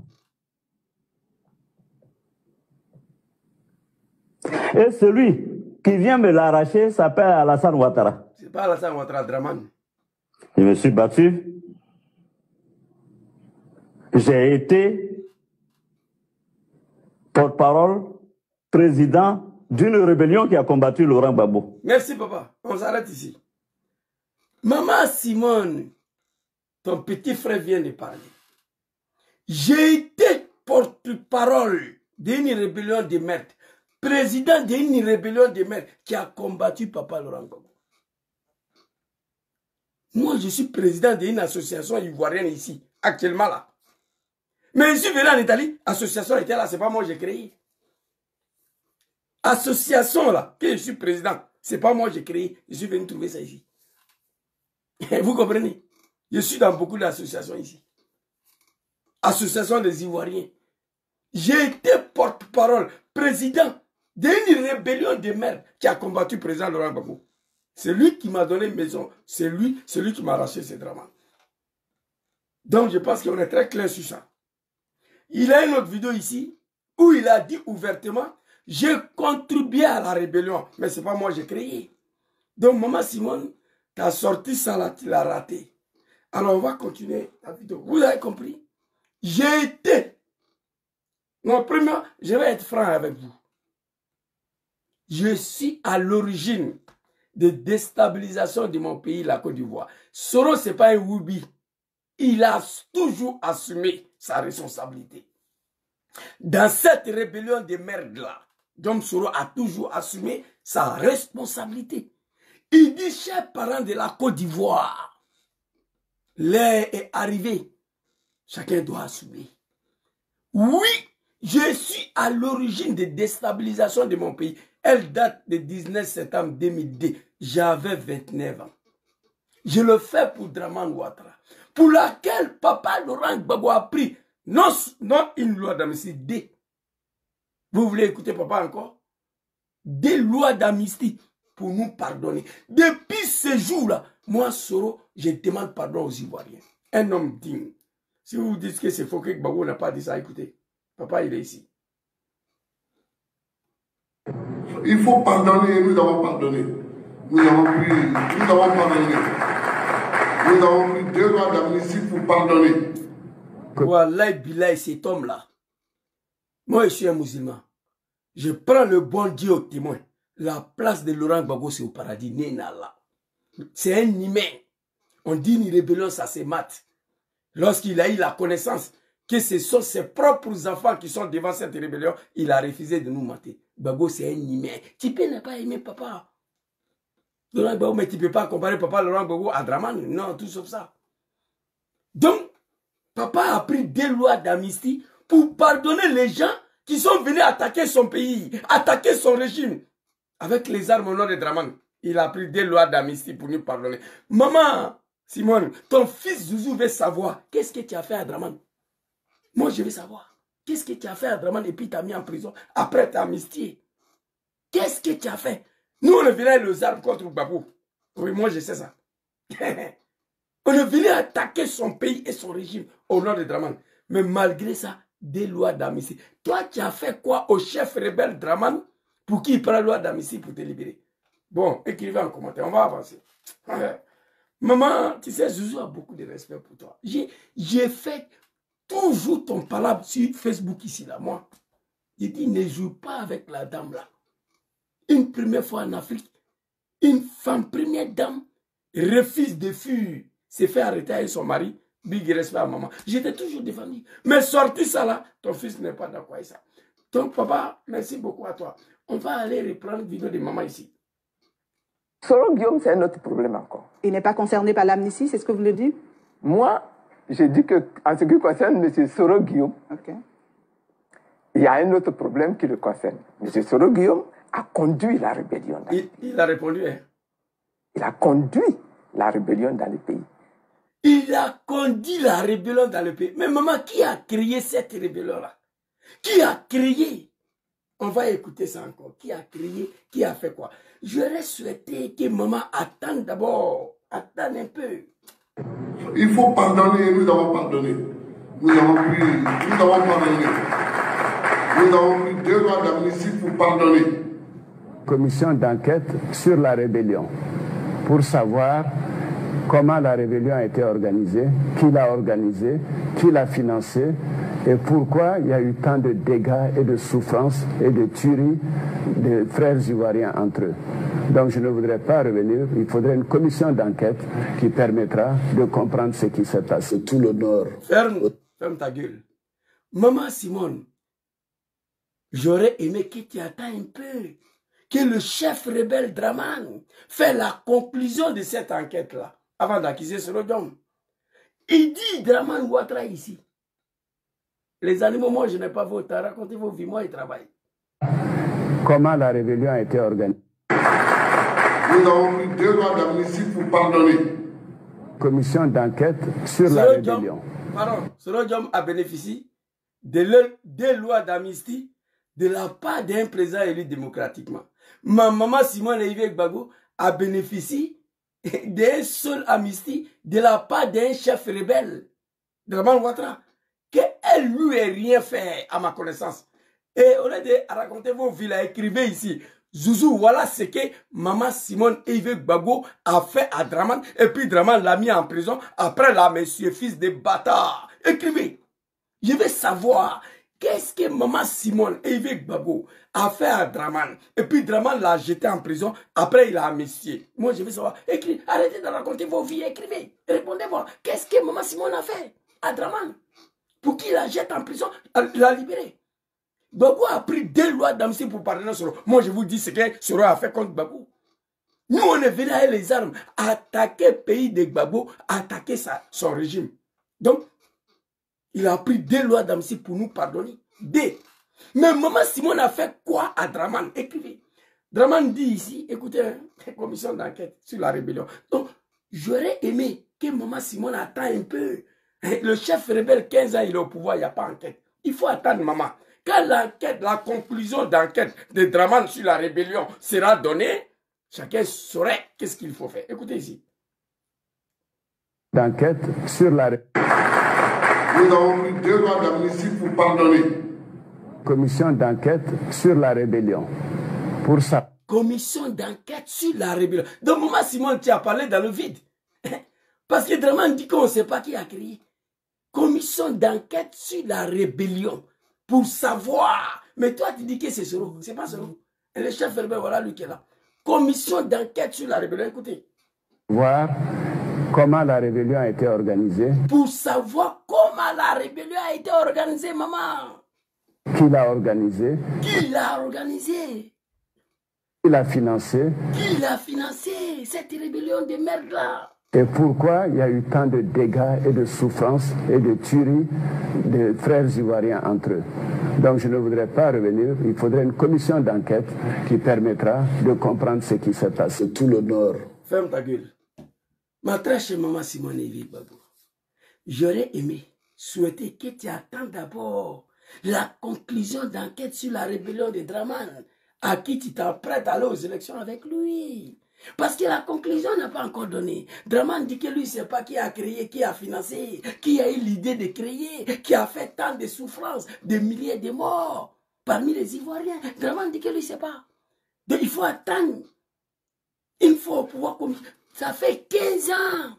Et celui qui vient me l'arracher s'appelle Alassane Ouattara. C'est pas Alassane Ouattara, Draman. Je me suis battu. J'ai été porte-parole, président d'une rébellion qui a combattu Laurent Gbagbo. Merci papa, on s'arrête ici. Maman Simone, ton petit frère vient de parler. J'ai été porte-parole d'une rébellion de merde, président d'une rébellion de merde qui a combattu papa Laurent Gbagbo. Moi, je suis président d'une association ivoirienne ici, actuellement là. Mais je suis venu en Italie, l'association était là, c'est pas moi qui j'ai créé. Association là, que je suis président, c'est pas moi qui j'ai créé, je suis venu trouver ça ici. Vous comprenez? Je suis dans beaucoup d'associations ici. Association des Ivoiriens. J'ai été porte-parole, président d'une rébellion de merde qui a combattu le président Laurent Gbagbo. C'est lui qui m'a donné une maison, c'est lui qui m'a arraché ces dramas. Donc je pense qu'on est très clair sur ça. Il a une autre vidéo ici où il a dit ouvertement, j'ai contribué à la rébellion, mais ce n'est pas moi qui j'ai créé. Donc maman Simone, tu as sorti ça là, tu l'as raté. Alors on va continuer la vidéo. Vous avez compris? J'ai été. Non, premièrement, je vais être franc avec vous. Je suis à l'origine de déstabilisation de mon pays, la Côte d'Ivoire. Soro, ce n'est pas un Woubi. Il a toujours assumé sa responsabilité. Dans cette rébellion de merde-là, John Soro a toujours assumé sa responsabilité. Il dit, chers parents de la Côte d'Ivoire, l'heure est arrivée. Chacun doit assumer. Oui, je suis à l'origine de déstabilisation de mon pays. Elle date du 19 septembre 2002. J'avais 29 ans. Je le fais pour Draman Ouattara, pour laquelle papa Laurent Gbagbo a pris non une loi d'amnistie, des. Vous voulez écouter papa encore? Des lois d'amnistie pour nous pardonner. Depuis ce jour-là, moi, Soro, je demande pardon aux Ivoiriens. Un homme digne. Si vous vous dites que c'est faux que Gbagbo n'a pas dit ça, écoutez, papa, il est ici. Il faut pardonner et nous avons pardonné. Nous avons pardonné. Nous avons pris 2 lois d'amnistie pour pardonner. Wallah Billah, cet homme-là. Moi, je suis un musulman. Je prends le bon Dieu au témoin. La place de Laurent Gbagbo, c'est au paradis. C'est un humain. On dit une rébellion, ça se mate. Lorsqu'il a eu la connaissance que ce sont ses propres enfants qui sont devant cette rébellion, il a refusé de nous mater. Gbagbo, c'est un humain. Tu peux ne pas aimer papa. Laurent Gbagbo, mais tu ne peux pas comparer papa Laurent Gbagbo à Draman. Non, tout sauf ça. Donc, papa a pris 2 lois d'amnistie pour pardonner les gens qui sont venus attaquer son pays, attaquer son régime. Avec les armes au nom de Draman, il a pris 2 lois d'amnistie pour nous pardonner. Maman, Simone, ton fils Zouzou veut savoir qu'est-ce que tu as fait à Draman. Moi, je veux savoir. Qu'est-ce que tu as fait à Draman et puis tu as mis en prison après ta amnistie? Qu'est-ce que tu as fait? Nous, on est venu avec les armes contre Gbagbo. Oui, moi, je sais ça. On est venu attaquer son pays et son régime au nom de Draman. Mais malgré ça, 2 lois d'amnistie. Toi, tu as fait quoi au chef rebelle Draman pour qu'il prenne la loi d'amnistie pour te libérer? Bon, écrivez en commentaire, on va avancer. Maman, tu sais, Zouzou a beaucoup de respect pour toi. J'ai fait toujours ton palabre sur Facebook ici, là, moi. J'ai dit, ne joue pas avec la dame là. Une première fois en Afrique, une femme première dame refuse de fuir, s'est fait arrêter avec son mari, big respect à maman. J'étais toujours défendu. Mais sorti ça là, ton fils n'est pas d'accord avec ça. Donc papa, merci beaucoup à toi. On va aller reprendre une vidéo de maman ici. Soro Guillaume, c'est un autre problème encore. Il n'est pas concerné par l'amnistie, c'est ce que vous le dites? Moi, j'ai dit qu'en ce qui concerne M. Soro Guillaume, il y a un autre problème qui le concerne. M. Soro Guillaume a conduit la rébellion. Il a répondu, hein? Il a conduit la rébellion dans le pays. Il a conduit la rébellion dans le pays. Mais maman, qui a créé cette rébellion-là? Qui a créé? On va écouter ça encore. Qui a créé? Qui a fait quoi? J'aurais souhaité que maman attende d'abord. Attende un peu. Il faut pardonner et nous avons pardonné. Nous avons pardonné. Nous avons pris 2 lois d'amnistie pour pardonner. Commission d'enquête sur la rébellion pour savoir comment la rébellion a été organisée, qui l'a organisée, qui l'a financée et pourquoi il y a eu tant de dégâts et de souffrances et de tueries des frères ivoiriens entre eux. Donc je ne voudrais pas revenir, il faudrait une commission d'enquête qui permettra de comprendre ce qui s'est passé. Tout l'honneur. Ferme ta gueule. Maman Simone, j'aurais aimé que tu attends un peu, que le chef rebelle Dramane fait la conclusion de cette enquête-là, avant d'accuser Soro Diom. Il dit Dramane Ouattara ici. Les animaux, moi je n'ai pas voté, racontez vos vies, moi ils travaillent. Comment la rébellion a été organisée? Nous avons pris 2 lois d'amnistie pour pardonner. Commission d'enquête sur la rébellion. Pardon, Soro Diom a bénéficié de 2 lois d'amnistie de la part d'un président élu démocratiquement. Ma maman Simone Yves Gbagbo a bénéficié d'un seul amnistie de la part d'un chef rebelle, Dramane Ouattara, qu'elle lui ait rien fait à ma connaissance. Et au lieu de raconter vos vies, écrivez ici, Zouzou, voilà ce que maman Simone Yves Gbagbo a fait à Dramane, et puis Dramane l'a mis en prison, après là, monsieur fils de bâtard. Écrivez. Je veux savoir qu'est-ce que maman Simone Yves Gbagbo a fait à Dramane, et puis Dramane l'a jeté en prison, après il a amnistié. Moi je veux savoir, écrivez, arrêtez de raconter vos vies, écrivez, répondez-moi, qu'est-ce que maman Simone a fait à Dramane pour qu'il la jette en prison, l'a libéré. Gbagbo a pris 2 lois d'amnistie pour pardonner Soro. Moi, je vous dis ce que Soro a fait contre Gbagbo. Nous, on est venus avec les armes, attaquer le pays de Gbagbo, attaquer son régime. Donc, il a pris 2 lois d'amnistie pour nous pardonner. 2. Mais maman Simone a fait quoi à Dramane? Écrivez. Dramane dit ici, écoutez, commission d'enquête sur la rébellion. Donc, j'aurais aimé que maman Simone attende un peu. Le chef rebelle, 15 ans, il est au pouvoir, il n'y a pas d'enquête. Il faut attendre maman. Quand l'enquête, la conclusion d'enquête de Dramane sur la rébellion sera donnée, chacun saurait qu'est-ce qu'il faut faire. Écoutez ici. D'enquête sur la rébellion. Nous avons pris 2 lois d'amnistie pour pardonner. Commission d'enquête sur la rébellion. Pour ça. Commission d'enquête sur la rébellion. Donc, maman Simone, tu as parlé dans le vide. Parce que Dramane dit qu'on ne sait pas qui a créé. Commission d'enquête sur la rébellion. Pour savoir. Mais toi, tu dis que c'est Soro. C'est pas Soro. Et le chef rebelle, voilà lui qui est là. Commission d'enquête sur la rébellion. Écoutez. Voir comment la rébellion a été organisée. Pour savoir comment la rébellion a été organisée, maman. Qui l'a organisée. Qui l'a organisée. Qui l'a financée. Qui l'a financé, cette rébellion de merde là. Et pourquoi il y a eu tant de dégâts et de souffrances et de tueries des frères ivoiriens entre eux. Donc je ne voudrais pas revenir, il faudrait une commission d'enquête qui permettra de comprendre ce qui s'est passé. Tout l'honneur. Ferme ta gueule. Ma très chère maman Simone Yves Gbagbo, j'aurais aimé, souhaiter que tu attends d'abord la conclusion d'enquête sur la rébellion de Dramane, à qui tu t'apprêtes à aller aux élections avec lui. Parce que la conclusion n'a pas encore donné. Dramane dit que lui, c'est pas qui a créé, qui a financé, qui a eu l'idée de créer, qui a fait tant de souffrances, de milliers de morts parmi les Ivoiriens. Dramane dit que lui, c'est pas. Donc il faut attendre. Il faut pouvoir. Ça fait 15 ans.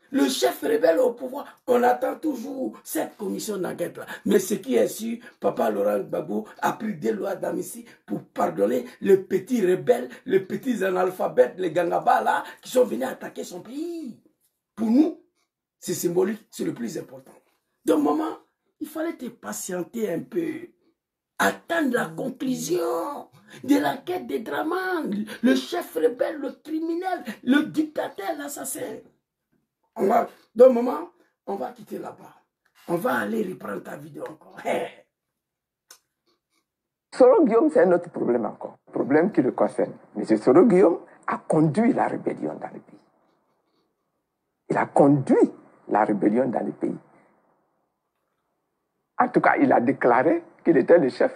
Le chef rebelle au pouvoir, on attend toujours cette commission d'enquête-là. Mais ce qui est sûr, Papa Laurent Gbagbo a pris 2 lois d'amnistie pour pardonner les petits rebelles, les petits analphabètes, les gangabas là, qui sont venus attaquer son pays. Pour nous, c'est symbolique, c'est le plus important. Donc maman, il fallait te patienter un peu. Attendre la conclusion de l'enquête de Dramane, le chef rebelle, le criminel, le dictateur, l'assassin. Donc, maman, on va quitter là-bas. On va aller reprendre ta vidéo encore. Soro Guillaume, c'est un autre problème encore. Problème qui le concerne. M. Soro Guillaume a conduit la rébellion dans le pays. Il a conduit la rébellion dans le pays. En tout cas, il a déclaré qu'il était le chef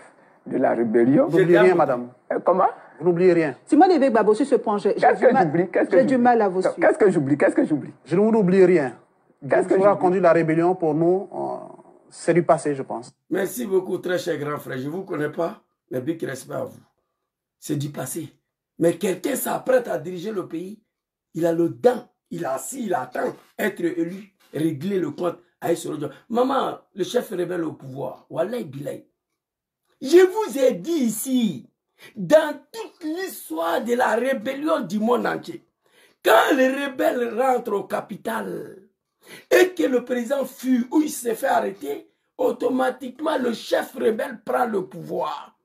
de la rébellion. Vous n'oubliez rien, madame. Comment? Vous n'oubliez rien. Simone Évêque Babo, sur ce point, j'ai du mal à vous suivre. Qu'est-ce que j'oublie? Qu'est-ce que j'oublie? Je ne vous oublie rien. Qu'est-ce que a conduit la rébellion pour nous, c'est du passé, je pense. Merci beaucoup, très cher grand frère. Je ne vous connais pas, mais big respect à vous. C'est du passé. Mais quelqu'un s'apprête à diriger le pays. Il a le dent. Il a assis, il attend être élu, régler le compte. Maman, le chef rebelle au pouvoir. Wallahi Bilay. Je vous ai dit ici, dans toute l'histoire de la rébellion du monde entier, quand les rebelles rentrent au capital et que le président fuit ou il s'est fait arrêter, automatiquement le chef rebelle prend le pouvoir.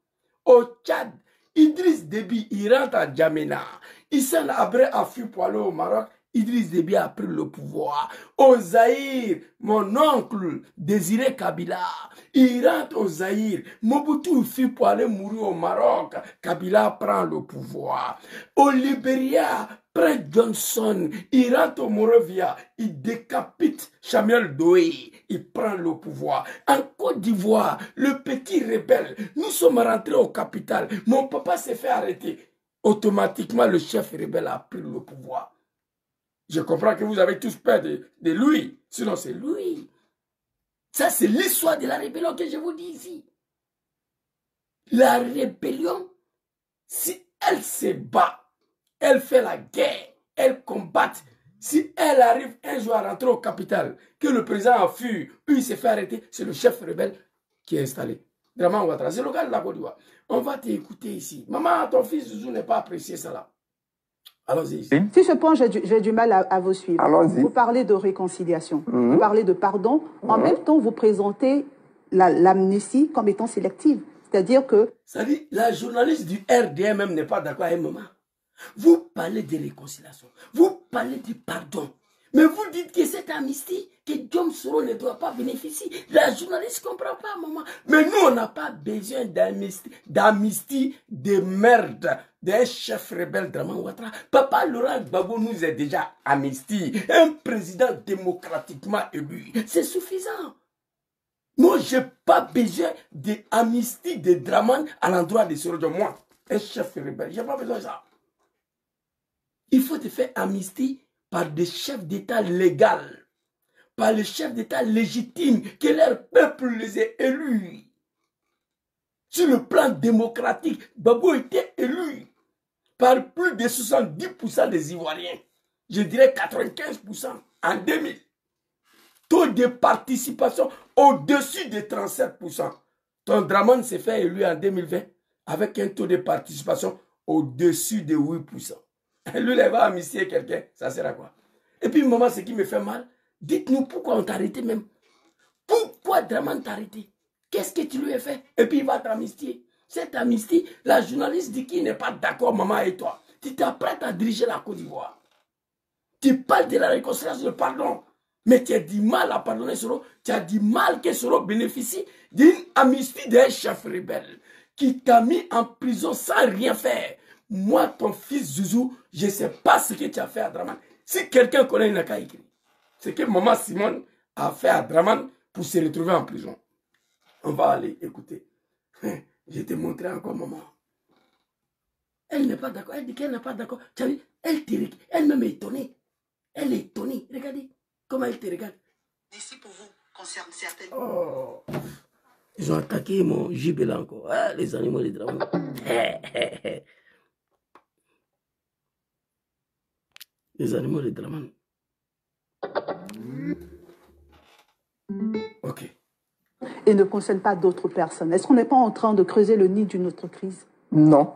Au Tchad, Idriss Déby, il rentre à Djamena. Issa Abré a fui pour aller au Maroc. Idriss Déby a pris le pouvoir. Au Zaïre, mon oncle Désiré Kabila, il rentre au Zaïre. Mobutu fuit pour aller mourir au Maroc. Kabila prend le pouvoir. Au Libéria, Prince Johnson, il rentre au Monrovia. Il décapite Samuel Doe. Il prend le pouvoir. En Côte d'Ivoire, le petit rebelle, nous sommes rentrés au capital. Mon papa s'est fait arrêter. Automatiquement, le chef rebelle a pris le pouvoir. Je comprends que vous avez tous peur de lui. Sinon, c'est lui. Ça, c'est l'histoire de la rébellion que je vous dis ici. La rébellion, si elle se bat, elle fait la guerre, elle combat. Si elle arrive un jour à rentrer au capital, que le président a fui, il s'est fait arrêter, c'est le chef rebelle qui est installé. Draman Ouattara, c'est le gars de la Côte d'Ivoire. On va t'écouter ici. Maman, ton fils Zouzou n'est pas apprécié ça là. Allons-y. Sur ce point, j'ai du mal à vous suivre. Allons-y. Vous parlez de réconciliation, vous parlez de pardon. En même temps, vous présentez l'amnistie comme étant sélective. C'est-à-dire que... Ça dit, la journaliste du RDM même n'est pas d'accord avec maman. Vous parlez de réconciliation, vous parlez de pardon. Mais vous dites que cette amnistie, que Diom Soro ne doit pas bénéficier. La journaliste ne comprend pas, maman. Mais nous, on n'a pas besoin d'amnistie de merde d'un chef rebelle Draman Ouattara. Papa Laurent Gbagbo nous est déjà amnistie. Un président démocratiquement élu. C'est suffisant. Moi, je n'ai pas besoin d'amnistie de Draman à l'endroit de Soro. Moi, un chef rebelle, je n'ai pas besoin de ça. Il faut te faire amnistie par des chefs d'État légaux, par les chefs d'État légitimes, que leur peuple les ait élus. Sur le plan démocratique, Gbagbo était élu par plus de 70% des Ivoiriens. Je dirais 95% en 2000. Taux de participation au-dessus de 37%. Ton Draman s'est fait élu en 2020 avec un taux de participation au-dessus de 8%. Lui, il va amnistier quelqu'un, ça sert à quoi? Et puis, maman, ce qui me fait mal, dites-nous pourquoi on t'a arrêté même. Pourquoi Draman t'a arrêté? Qu'est-ce que tu lui as fait? Et puis, il va t'amnistier. Cette amnistie, la journaliste dit qu'il n'est pas d'accord, maman et toi. Tu t'apprêtes à diriger la Côte d'Ivoire. Tu parles de la réconciliation, de pardon. Mais tu as du mal à pardonner Soro. Tu as du mal que Soro bénéficie d'une amnistie d'un chef rebelle qui t'a mis en prison sans rien faire. Moi, ton fils Zouzou, je ne sais pas ce que tu as fait à Draman. Si quelqu'un connaît, il n'a qu'à écrire. C'est que maman Simone a fait à Draman pour se retrouver en prison. On va aller écouter. Je te montrerai encore maman. Elle n'est pas d'accord. Elle dit qu'elle n'est pas d'accord. Elle-même est étonnée. Elle est étonnée. Regardez comment elle te regarde. Ici pour vous concerne certaines... Oh. Ils ont attaqué mon gibet là encore. Ah, les animaux, les drames. Les animaux, les drames. Ok. Et ne concerne pas d'autres personnes. Est-ce qu'on n'est pas en train de creuser le nid d'une autre crise? Non,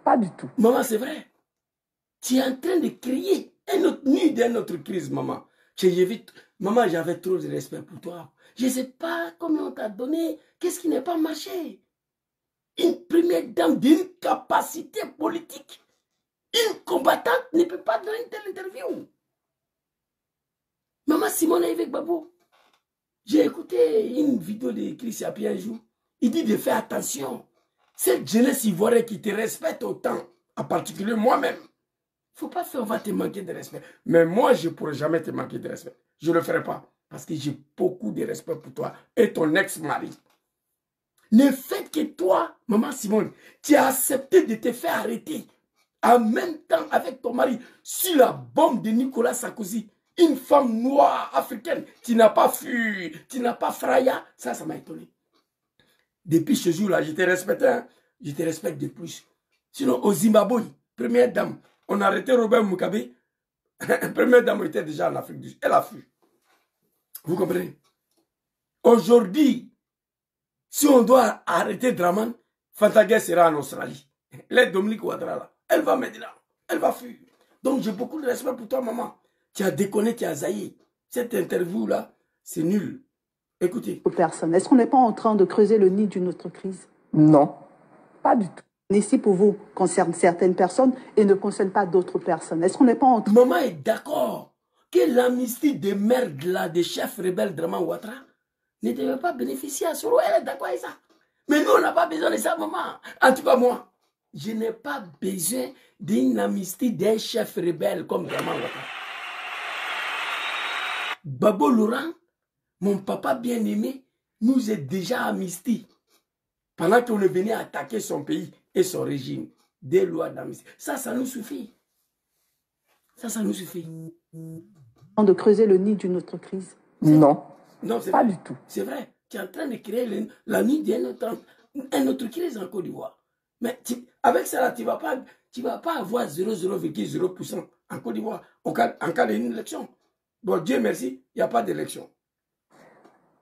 pas du tout. Maman, c'est vrai. Tu es en train de créer un autre nid d'une autre crise, maman. Maman, j'avais trop de respect pour toi. Je ne sais pas comment on t'a donné. Qu'est-ce qui n'a pas marché? Une première dame d'une capacité politique. Une combattante ne peut pas donner une telle interview. Maman Simone Évêque Babo, J'ai écouté une vidéo de Chris Yapi un jour. Il dit de faire attention. Cette jeunesse ivoirienne qui te respecte autant, en particulier moi-même, il ne faut pas faire, on va te manquer de respect. Mais moi, je ne pourrai jamais te manquer de respect. Je ne le ferai pas. Parce que j'ai beaucoup de respect pour toi et ton ex-mari. Le fait que toi, maman Simone, tu as accepté de te faire arrêter en même temps avec ton mari sur la bombe de Nicolas Sarkozy, une femme noire africaine, tu n'as pas fui, tu n'as pas fraya, ça m'a étonné. Depuis ce jour-là, je te respecte, hein? Je te respecte de plus. Sinon, au Zimbabwe, première dame, on a arrêté Robert Mugabe, première dame était déjà en Afrique du Sud, elle a fui. Vous comprenez? Aujourd'hui, si on doit arrêter Draman, Fantagé sera en Australie. L'aide Dominique Ouattara, elle va maintenant, elle va fuir. Donc j'ai beaucoup de respect pour toi, maman. Tu as déconné, tu as zaï. Cette interview-là, c'est nul. Écoutez. Personne. Est-ce qu'on n'est pas en train de creuser le nid d'une autre crise? Non, pas du tout. Ici, pour vous, concerne certaines personnes et ne concerne pas d'autres personnes. Est-ce qu'on n'est pas en train... Maman est d'accord que l'amnistie de merde là, des chefs rebelles Draman Ouattara ne devait pas bénéficier à Soro. Elle est d'accord avec ça. Mais nous, on n'a pas besoin de ça, maman. En tout cas, moi, je n'ai pas besoin d'une amnistie d'un chef rebelle comme Draman Ouattara. Babo Laurent, mon papa bien-aimé, nous est déjà amnistie. Pendant qu'on est venu attaquer son pays et son régime. Des lois d'amnistie. Ça nous suffit. Ça nous suffit. De creuser le nid d'une autre crise? Non. Non, c'est pas vrai. Du tout. C'est vrai. Tu es en train de créer la nuit d'une autre crise en Côte d'Ivoire. Mais avec ça, là, tu ne vas pas avoir 0,0% en Côte d'Ivoire en cas d'une élection. Bon, Dieu merci, il n'y a pas d'élection.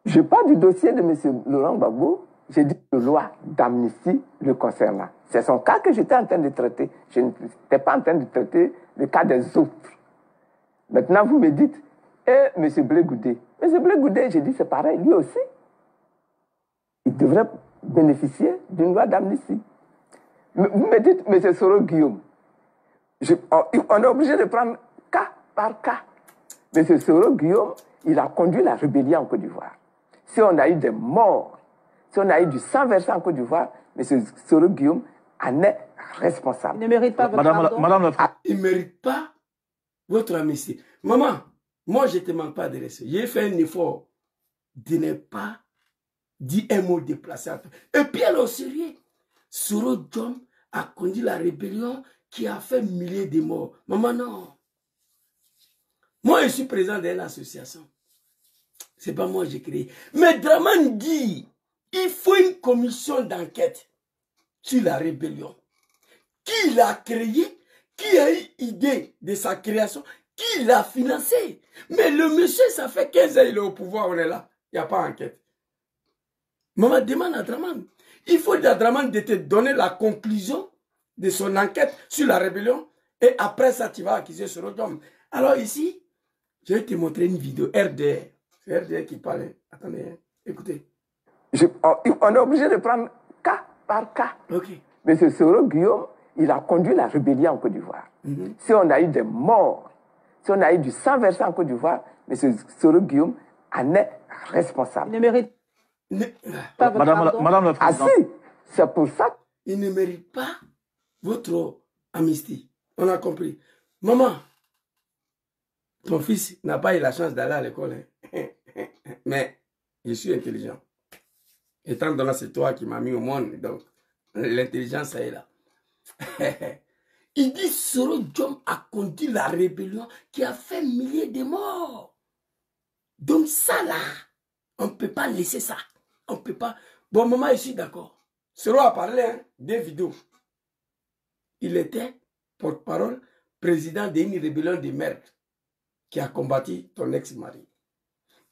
Je parle du dossier de M. Laurent Gbagbo. J'ai dit que la loi d'amnistie le concernant. C'est son cas que j'étais en train de traiter. Je n'étais pas en train de traiter le cas des autres. Maintenant, vous me dites, M. Blé Goudé. M. Blé Goudé, j'ai dit, c'est pareil, lui aussi. Il devrait bénéficier d'une loi d'amnistie. Vous me dites, M. Soro Guillaume. On est obligé de prendre cas par cas. M. Soro Guillaume, il a conduit la rébellion en Côte d'Ivoire. Si on a eu des morts, si on a eu du sang versé en Côte d'Ivoire, M. Soro Guillaume en est responsable. Il ne mérite pas votre pardon. Il ne mérite pas votre amnistie. Maman, moi, je ne te manque pas de respect. J'ai fait un effort de ne pas dire un mot déplacé. Et puis, elle est au sérieux. Soro Guillaume a conduit la rébellion qui a fait milliers de morts. Maman, non. Moi, je suis président d'une association. Ce n'est pas moi que j'ai créé. Mais Draman dit, il faut une commission d'enquête sur la rébellion. Qui l'a créée? Qui a eu idée de sa création? Qui l'a financé? Mais le monsieur, ça fait 15 ans qu'il est au pouvoir, on est là. Il n'y a pas d'enquête. Maman demande à Draman. Il faut à Draman de te donner la conclusion de son enquête sur la rébellion. Et après ça, tu vas accuser ce Rodom. Alors ici, je vais te montrer une vidéo RDR. C'est RDR qui parle. Attendez, écoutez. On est obligé de prendre cas par cas. Ok. M. Soro Guillaume, il a conduit la rébellion en Côte d'Ivoire. Si on a eu des morts, si on a eu du sang versé en Côte d'Ivoire, M. Soro Guillaume en est responsable. Il ne mérite pas votre pardon. Madame la Présidente. Ah si, c'est pour ça. Il ne mérite pas votre amnistie. On a compris. Maman, ton fils n'a pas eu la chance d'aller à l'école. Hein. Mais je suis intelligent. Étant donné que c'est toi qui m'as mis au monde, donc l'intelligence, ça est là. Il dit Soro Guillaume a conduit la rébellion qui a fait milliers de morts. Donc ça là, on ne peut pas laisser ça. On ne peut pas. Bon, maman, je suis d'accord. Soro a parlé des vidéos. Il était porte-parole, président d'une rébellion de merde qui a combattu ton ex-mari.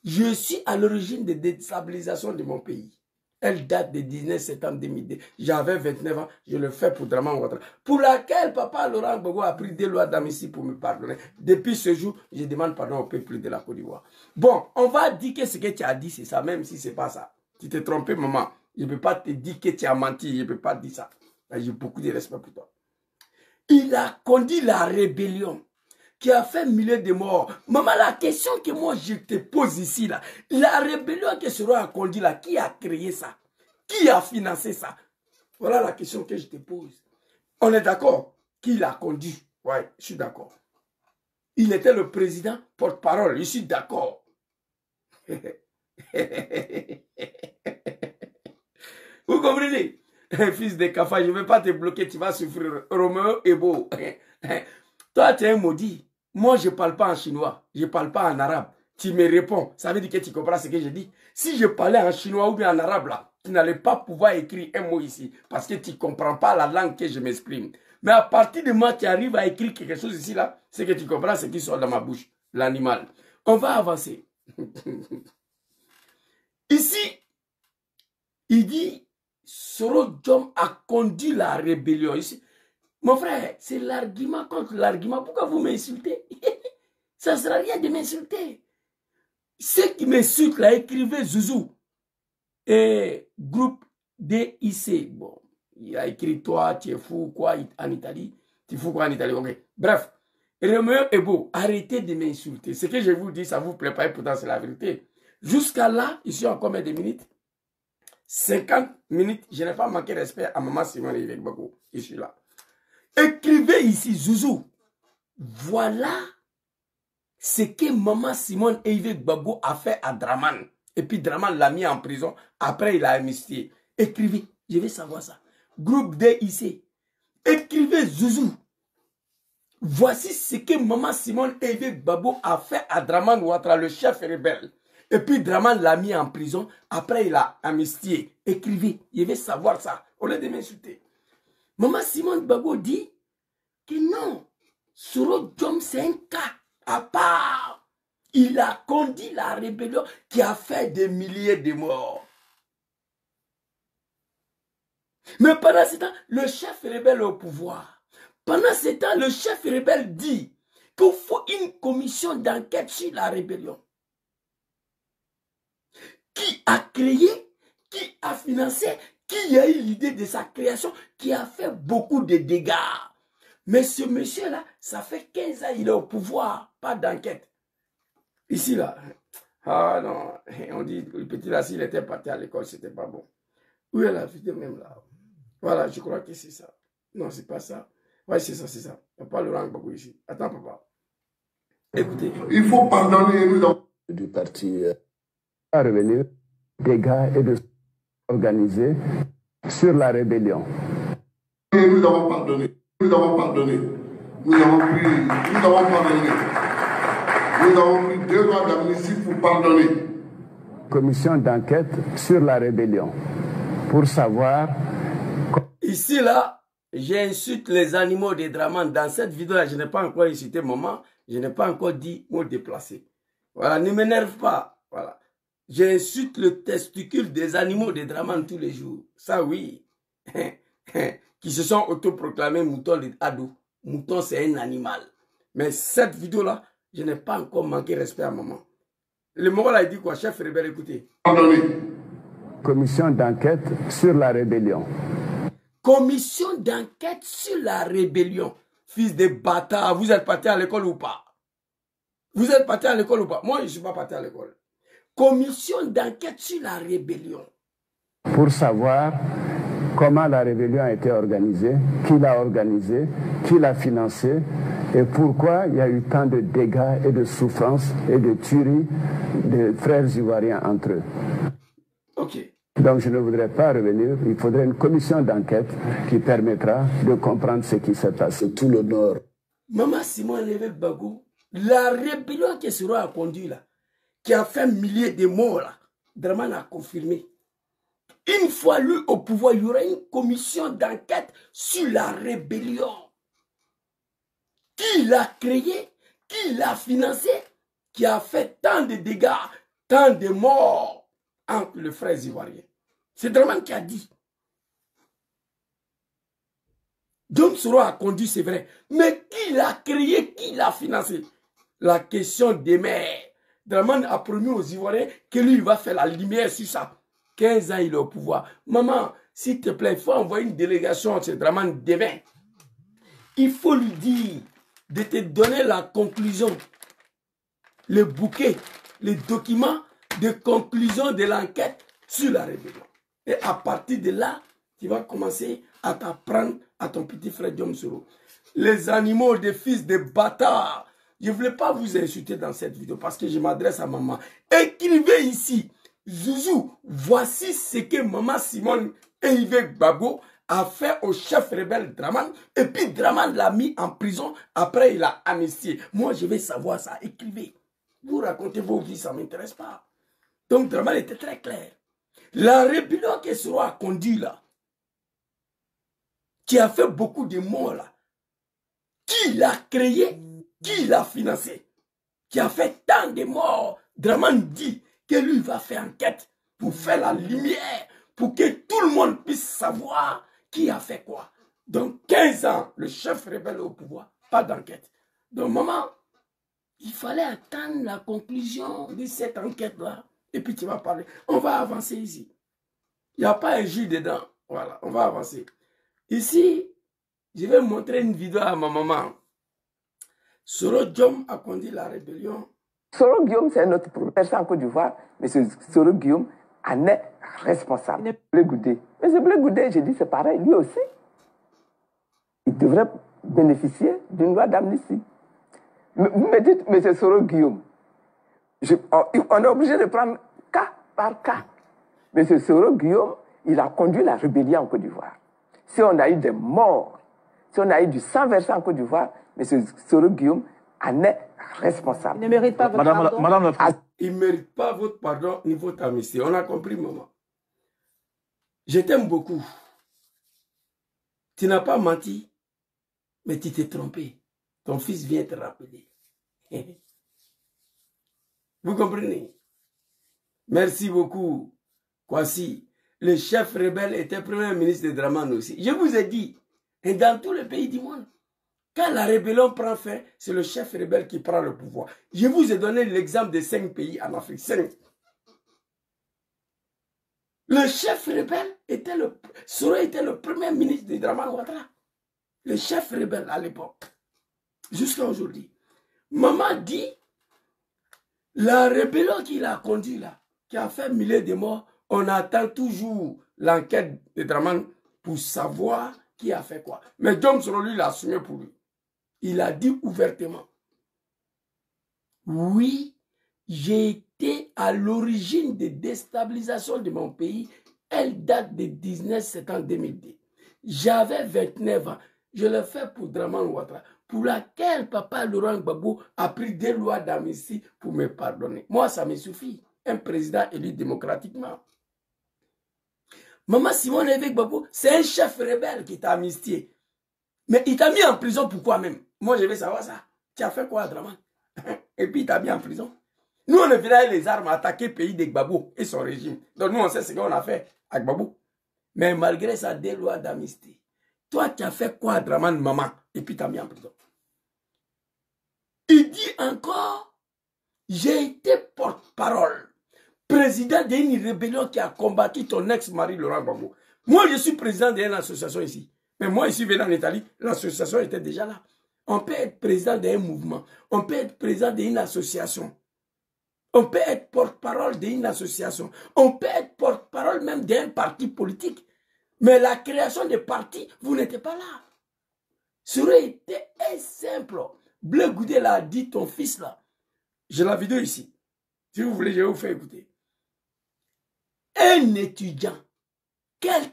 Je suis à l'origine de la déstabilisation de mon pays. Elle date du 19 septembre 2002. J'avais 29 ans, je le fais pour Draman Ouattara. Pour laquelle papa Laurent Gbagbo a pris des lois d'amnistie pour me pardonner. Depuis ce jour, je demande pardon au peuple de la Côte d'Ivoire. Bon, on va dire que ce que tu as dit, c'est ça, même si ce n'est pas ça. Tu t'es trompé, maman. Je ne peux pas te dire que tu as menti. Je ne peux pas dire ça. J'ai beaucoup de respect pour toi. Il a conduit la rébellion qui a fait milliers de morts. Maman, la question que moi je te pose ici, là, la rébellion que Soro a conduit là, qui a créé ça? Qui a financé ça? Voilà la question que je te pose. On est d'accord? Qui l'a conduit? Ouais, je suis d'accord. Il était le président porte-parole, je suis d'accord. Vous comprenez? Fils de Kafa, je ne vais pas te bloquer, tu vas souffrir. Roméo est beau. Toi, tu es un maudit. Moi, je ne parle pas en chinois, je ne parle pas en arabe. Tu me réponds, ça veut dire que tu comprends ce que je dis. Si je parlais en chinois ou bien en arabe, là, tu n'allais pas pouvoir écrire un mot ici, parce que tu ne comprends pas la langue que je m'exprime. Mais à partir de moi, tu arrives à écrire quelque chose ici, là, c'est que tu comprends ce qui sort dans ma bouche, l'animal. On va avancer. Ici, il dit, Soro Jom a conduit la rébellion. Ici, mon frère, c'est l'argument contre l'argument. Pourquoi vous m'insultez? Ça ne sert à rien de m'insulter. Ceux qui m'insultent, là, écrivez Zouzou. Et groupe DIC. Bon, il a écrit toi, tu es fou, quoi, en Italie. Tu es fou, quoi, en Italie. Ok. Bref, Roméo est beau. Arrêtez de m'insulter. Ce que je vous dis, ça vous plaît pas, et pourtant c'est la vérité. Jusqu'à là, ici, en combien de minutes? 50 minutes. Je n'ai pas manqué respect à maman Simone Yves Gbagbo. Je suis là. Écrivez ici, Zouzou. Voilà ce que maman Simone Yves Gbagbo a fait à Draman. Et puis Draman l'a mis en prison. Après, il a amnistié. Écrivez. Je vais savoir ça. Groupe DIC. Écrivez, Zouzou. Voici ce que maman Simone Yves Gbagbo a fait à Draman Ouattara, le chef rebelle. Et puis Draman l'a mis en prison. Après, il a amnistié. Écrivez. Je vais savoir ça. Au lieu de m'insulter. Maman Simone Gbagbo dit que non. Soro Jom, c'est un cas à part. Il a conduit la rébellion qui a fait des milliers de morts. Mais pendant ce temps, le chef rebelle est au pouvoir. Pendant ce temps, le chef rebelle dit qu'il faut une commission d'enquête sur la rébellion. Qui a créé, qui a financé, qui a eu l'idée de sa création, qui a fait beaucoup de dégâts. Mais ce monsieur-là, ça fait 15 ans, il est au pouvoir, pas d'enquête. Ici, là, ah non, on dit, le petit là, s'il était parti à l'école, c'était pas bon. Où est la vidéo même là? Voilà, je crois que c'est ça. Non, c'est pas ça. Ouais, c'est ça, c'est ça. Papa Laurent Gbagbo ici. Attends, papa. Écoutez. Il faut pardonner, nous dans... Du parti à revenir des gars et de s'organiser sur la rébellion. Et nous avons pardonné. Nous avons pardonné. Nous avons pardonné. Nous avons pris 2 ans d'amnistie pour pardonner. Commission d'enquête sur la rébellion pour savoir... Ici, là, j'insulte les animaux de Draman. Dans cette vidéo-là, je n'ai pas encore insulté maman. Je n'ai pas encore dit mot déplacé. Voilà, ne m'énerve pas. Voilà. J'insulte le testicule des animaux de Draman tous les jours. Ça, oui. Qui se sont autoproclamés moutons de Ado. Mouton, c'est un animal. Mais cette vidéo-là, je n'ai pas encore manqué respect à maman. Le mot là, il dit quoi, chef rebelle, écoutez. Pardonnez. Commission d'enquête sur la rébellion. Commission d'enquête sur la rébellion. Fils de bâtard, vous êtes parti à l'école ou pas? Vous êtes parti à l'école ou pas? Moi, je ne suis pas parti à l'école. Commission d'enquête sur la rébellion. Pour savoir comment la rébellion a été organisée, qui l'a organisée, qui l'a financée et pourquoi il y a eu tant de dégâts et de souffrances et de tueries de frères ivoiriens entre eux. Ok. Donc je ne voudrais pas revenir, il faudrait une commission d'enquête qui permettra de comprendre ce qui s'est passé tout le Nord. Maman Simone Yves Gbagbo, la rébellion que Soro a conduit là, qui a fait milliers de morts là, Draman a confirmé. Une fois lui au pouvoir, il y aura une commission d'enquête sur la rébellion. Qui l'a créée, qui l'a financée, qui a fait tant de dégâts, tant de morts entre les frères ivoiriens. C'est Draman qui a dit. John Soro a conduit, c'est vrai. Mais qui l'a créé, qui l'a financé? La question demeure. Draman a promis aux Ivoiriens que lui, il va faire la lumière sur ça. 15 ans, il est au pouvoir. Maman, s'il te plaît, il faut envoyer une délégation chez Draman demain. Il faut lui dire de te donner la conclusion, le bouquet, les documents de conclusion de l'enquête sur la rébellion. Et à partir de là, tu vas commencer à t'apprendre à ton petit frère Diom Soro. Les animaux des fils de bâtards. Je ne voulais pas vous insulter dans cette vidéo parce que je m'adresse à maman. Écrivez ici, Zouzou, voici ce que maman Simone et Yves Gbagbo a fait au chef rebelle Draman. Et puis Draman l'a mis en prison. Après, il a amnistié. Moi, je vais savoir ça. Écrivez. Vous racontez vos vies, ça ne m'intéresse pas. Donc, Draman était très clair. La rébellion que Soro a conduit là, qui a fait beaucoup de morts là, qui l'a créé, qui l'a financé, qui a fait tant de morts, Draman dit que lui va faire enquête pour faire la lumière, pour que tout le monde puisse savoir qui a fait quoi. Donc 15 ans, le chef rebelle au pouvoir, pas d'enquête. Donc maman, il fallait attendre la conclusion de cette enquête-là. Et puis tu vas parler. On va avancer ici. Il n'y a pas un jus dedans. Voilà, on va avancer. Ici, je vais montrer une vidéo à ma maman. Soro Diom a conduit la rébellion. Soro Guillaume, c'est un autre personne en Côte d'Ivoire, mais Soro Guillaume en est responsable. Blé Goudé. Mais ce Blé Goudé, j'ai dit, c'est pareil, lui aussi. Il devrait bénéficier d'une loi d'amnistie. Vous me dites, mais c'est Soro Guillaume. On est obligé de prendre cas par cas. Mais ce Soro Guillaume, il a conduit la rébellion en Côte d'Ivoire. Si on a eu des morts, si on a eu du sang versé en Côte d'Ivoire, mais ce Soro Guillaume en est responsable. Il ne mérite pas votre pardon. Il ne mérite pas votre pardon ni votre amnistie. On a compris, maman. Je t'aime beaucoup. Tu n'as pas menti, mais tu t'es trompé. Ton fils vient te rappeler. Vous comprenez? Merci beaucoup, Kwasi. Le chef rebelle était premier ministre de Draman aussi. Je vous ai dit, et dans tous les pays du monde, quand la rébellion prend fin, c'est le chef rebelle qui prend le pouvoir. Je vous ai donné l'exemple de 5 pays en Afrique. 5. Le chef rebelle était Soro était le premier ministre de Draman Ouattara. Le chef rebelle à l'époque. Jusqu'à aujourd'hui. Maman dit, la rébellion qu'il a conduite là, qui a fait milliers de morts, on attend toujours l'enquête de Draman pour savoir qui a fait quoi. Mais Diom Soro, lui, l'a assumé pour lui. Il a dit ouvertement, oui, j'ai été à l'origine des déstabilisations de mon pays. Elle date de 19 septembre 2002. J'avais 29 ans. Je l'ai fait pour Draman Ouattara, pour laquelle papa Laurent Gbagbo a pris des lois d'amnistie pour me pardonner. Moi, ça me suffit. Un président élu démocratiquement. Maman Simone Évêque Gbagbo, c'est un chef rebelle qui t'a amnistié. Mais il t'a mis en prison pourquoi même? Moi, je vais savoir ça. Tu as fait quoi à Draman? Et puis, il t'a mis en prison. Nous, on est venu avec les armes attaquer le pays de Gbagbo et son régime. Donc, nous, on sait ce qu'on a fait à Gbagbo. Mais malgré ça, des lois d'amnistie. Toi, tu as fait quoi à Draman, maman? Et puis, tu as mis en prison. Il dit encore, j'ai été porte-parole, président d'une rébellion qui a combattu ton ex-mari Laurent Gbagbo. Moi, je suis président d'une association ici. Mais moi, ici, venu en Italie, l'association était déjà là. On peut être président d'un mouvement. On peut être président d'une association. On peut être porte-parole d'une association. On peut être porte-parole même d'un parti politique. Mais la création des partis, vous n'étiez pas là. Ça aurait été simple. Blé Goudé l'a dit, ton fils là. J'ai la vidéo ici. Si vous voulez, je vais vous faire écouter. Un étudiant, quel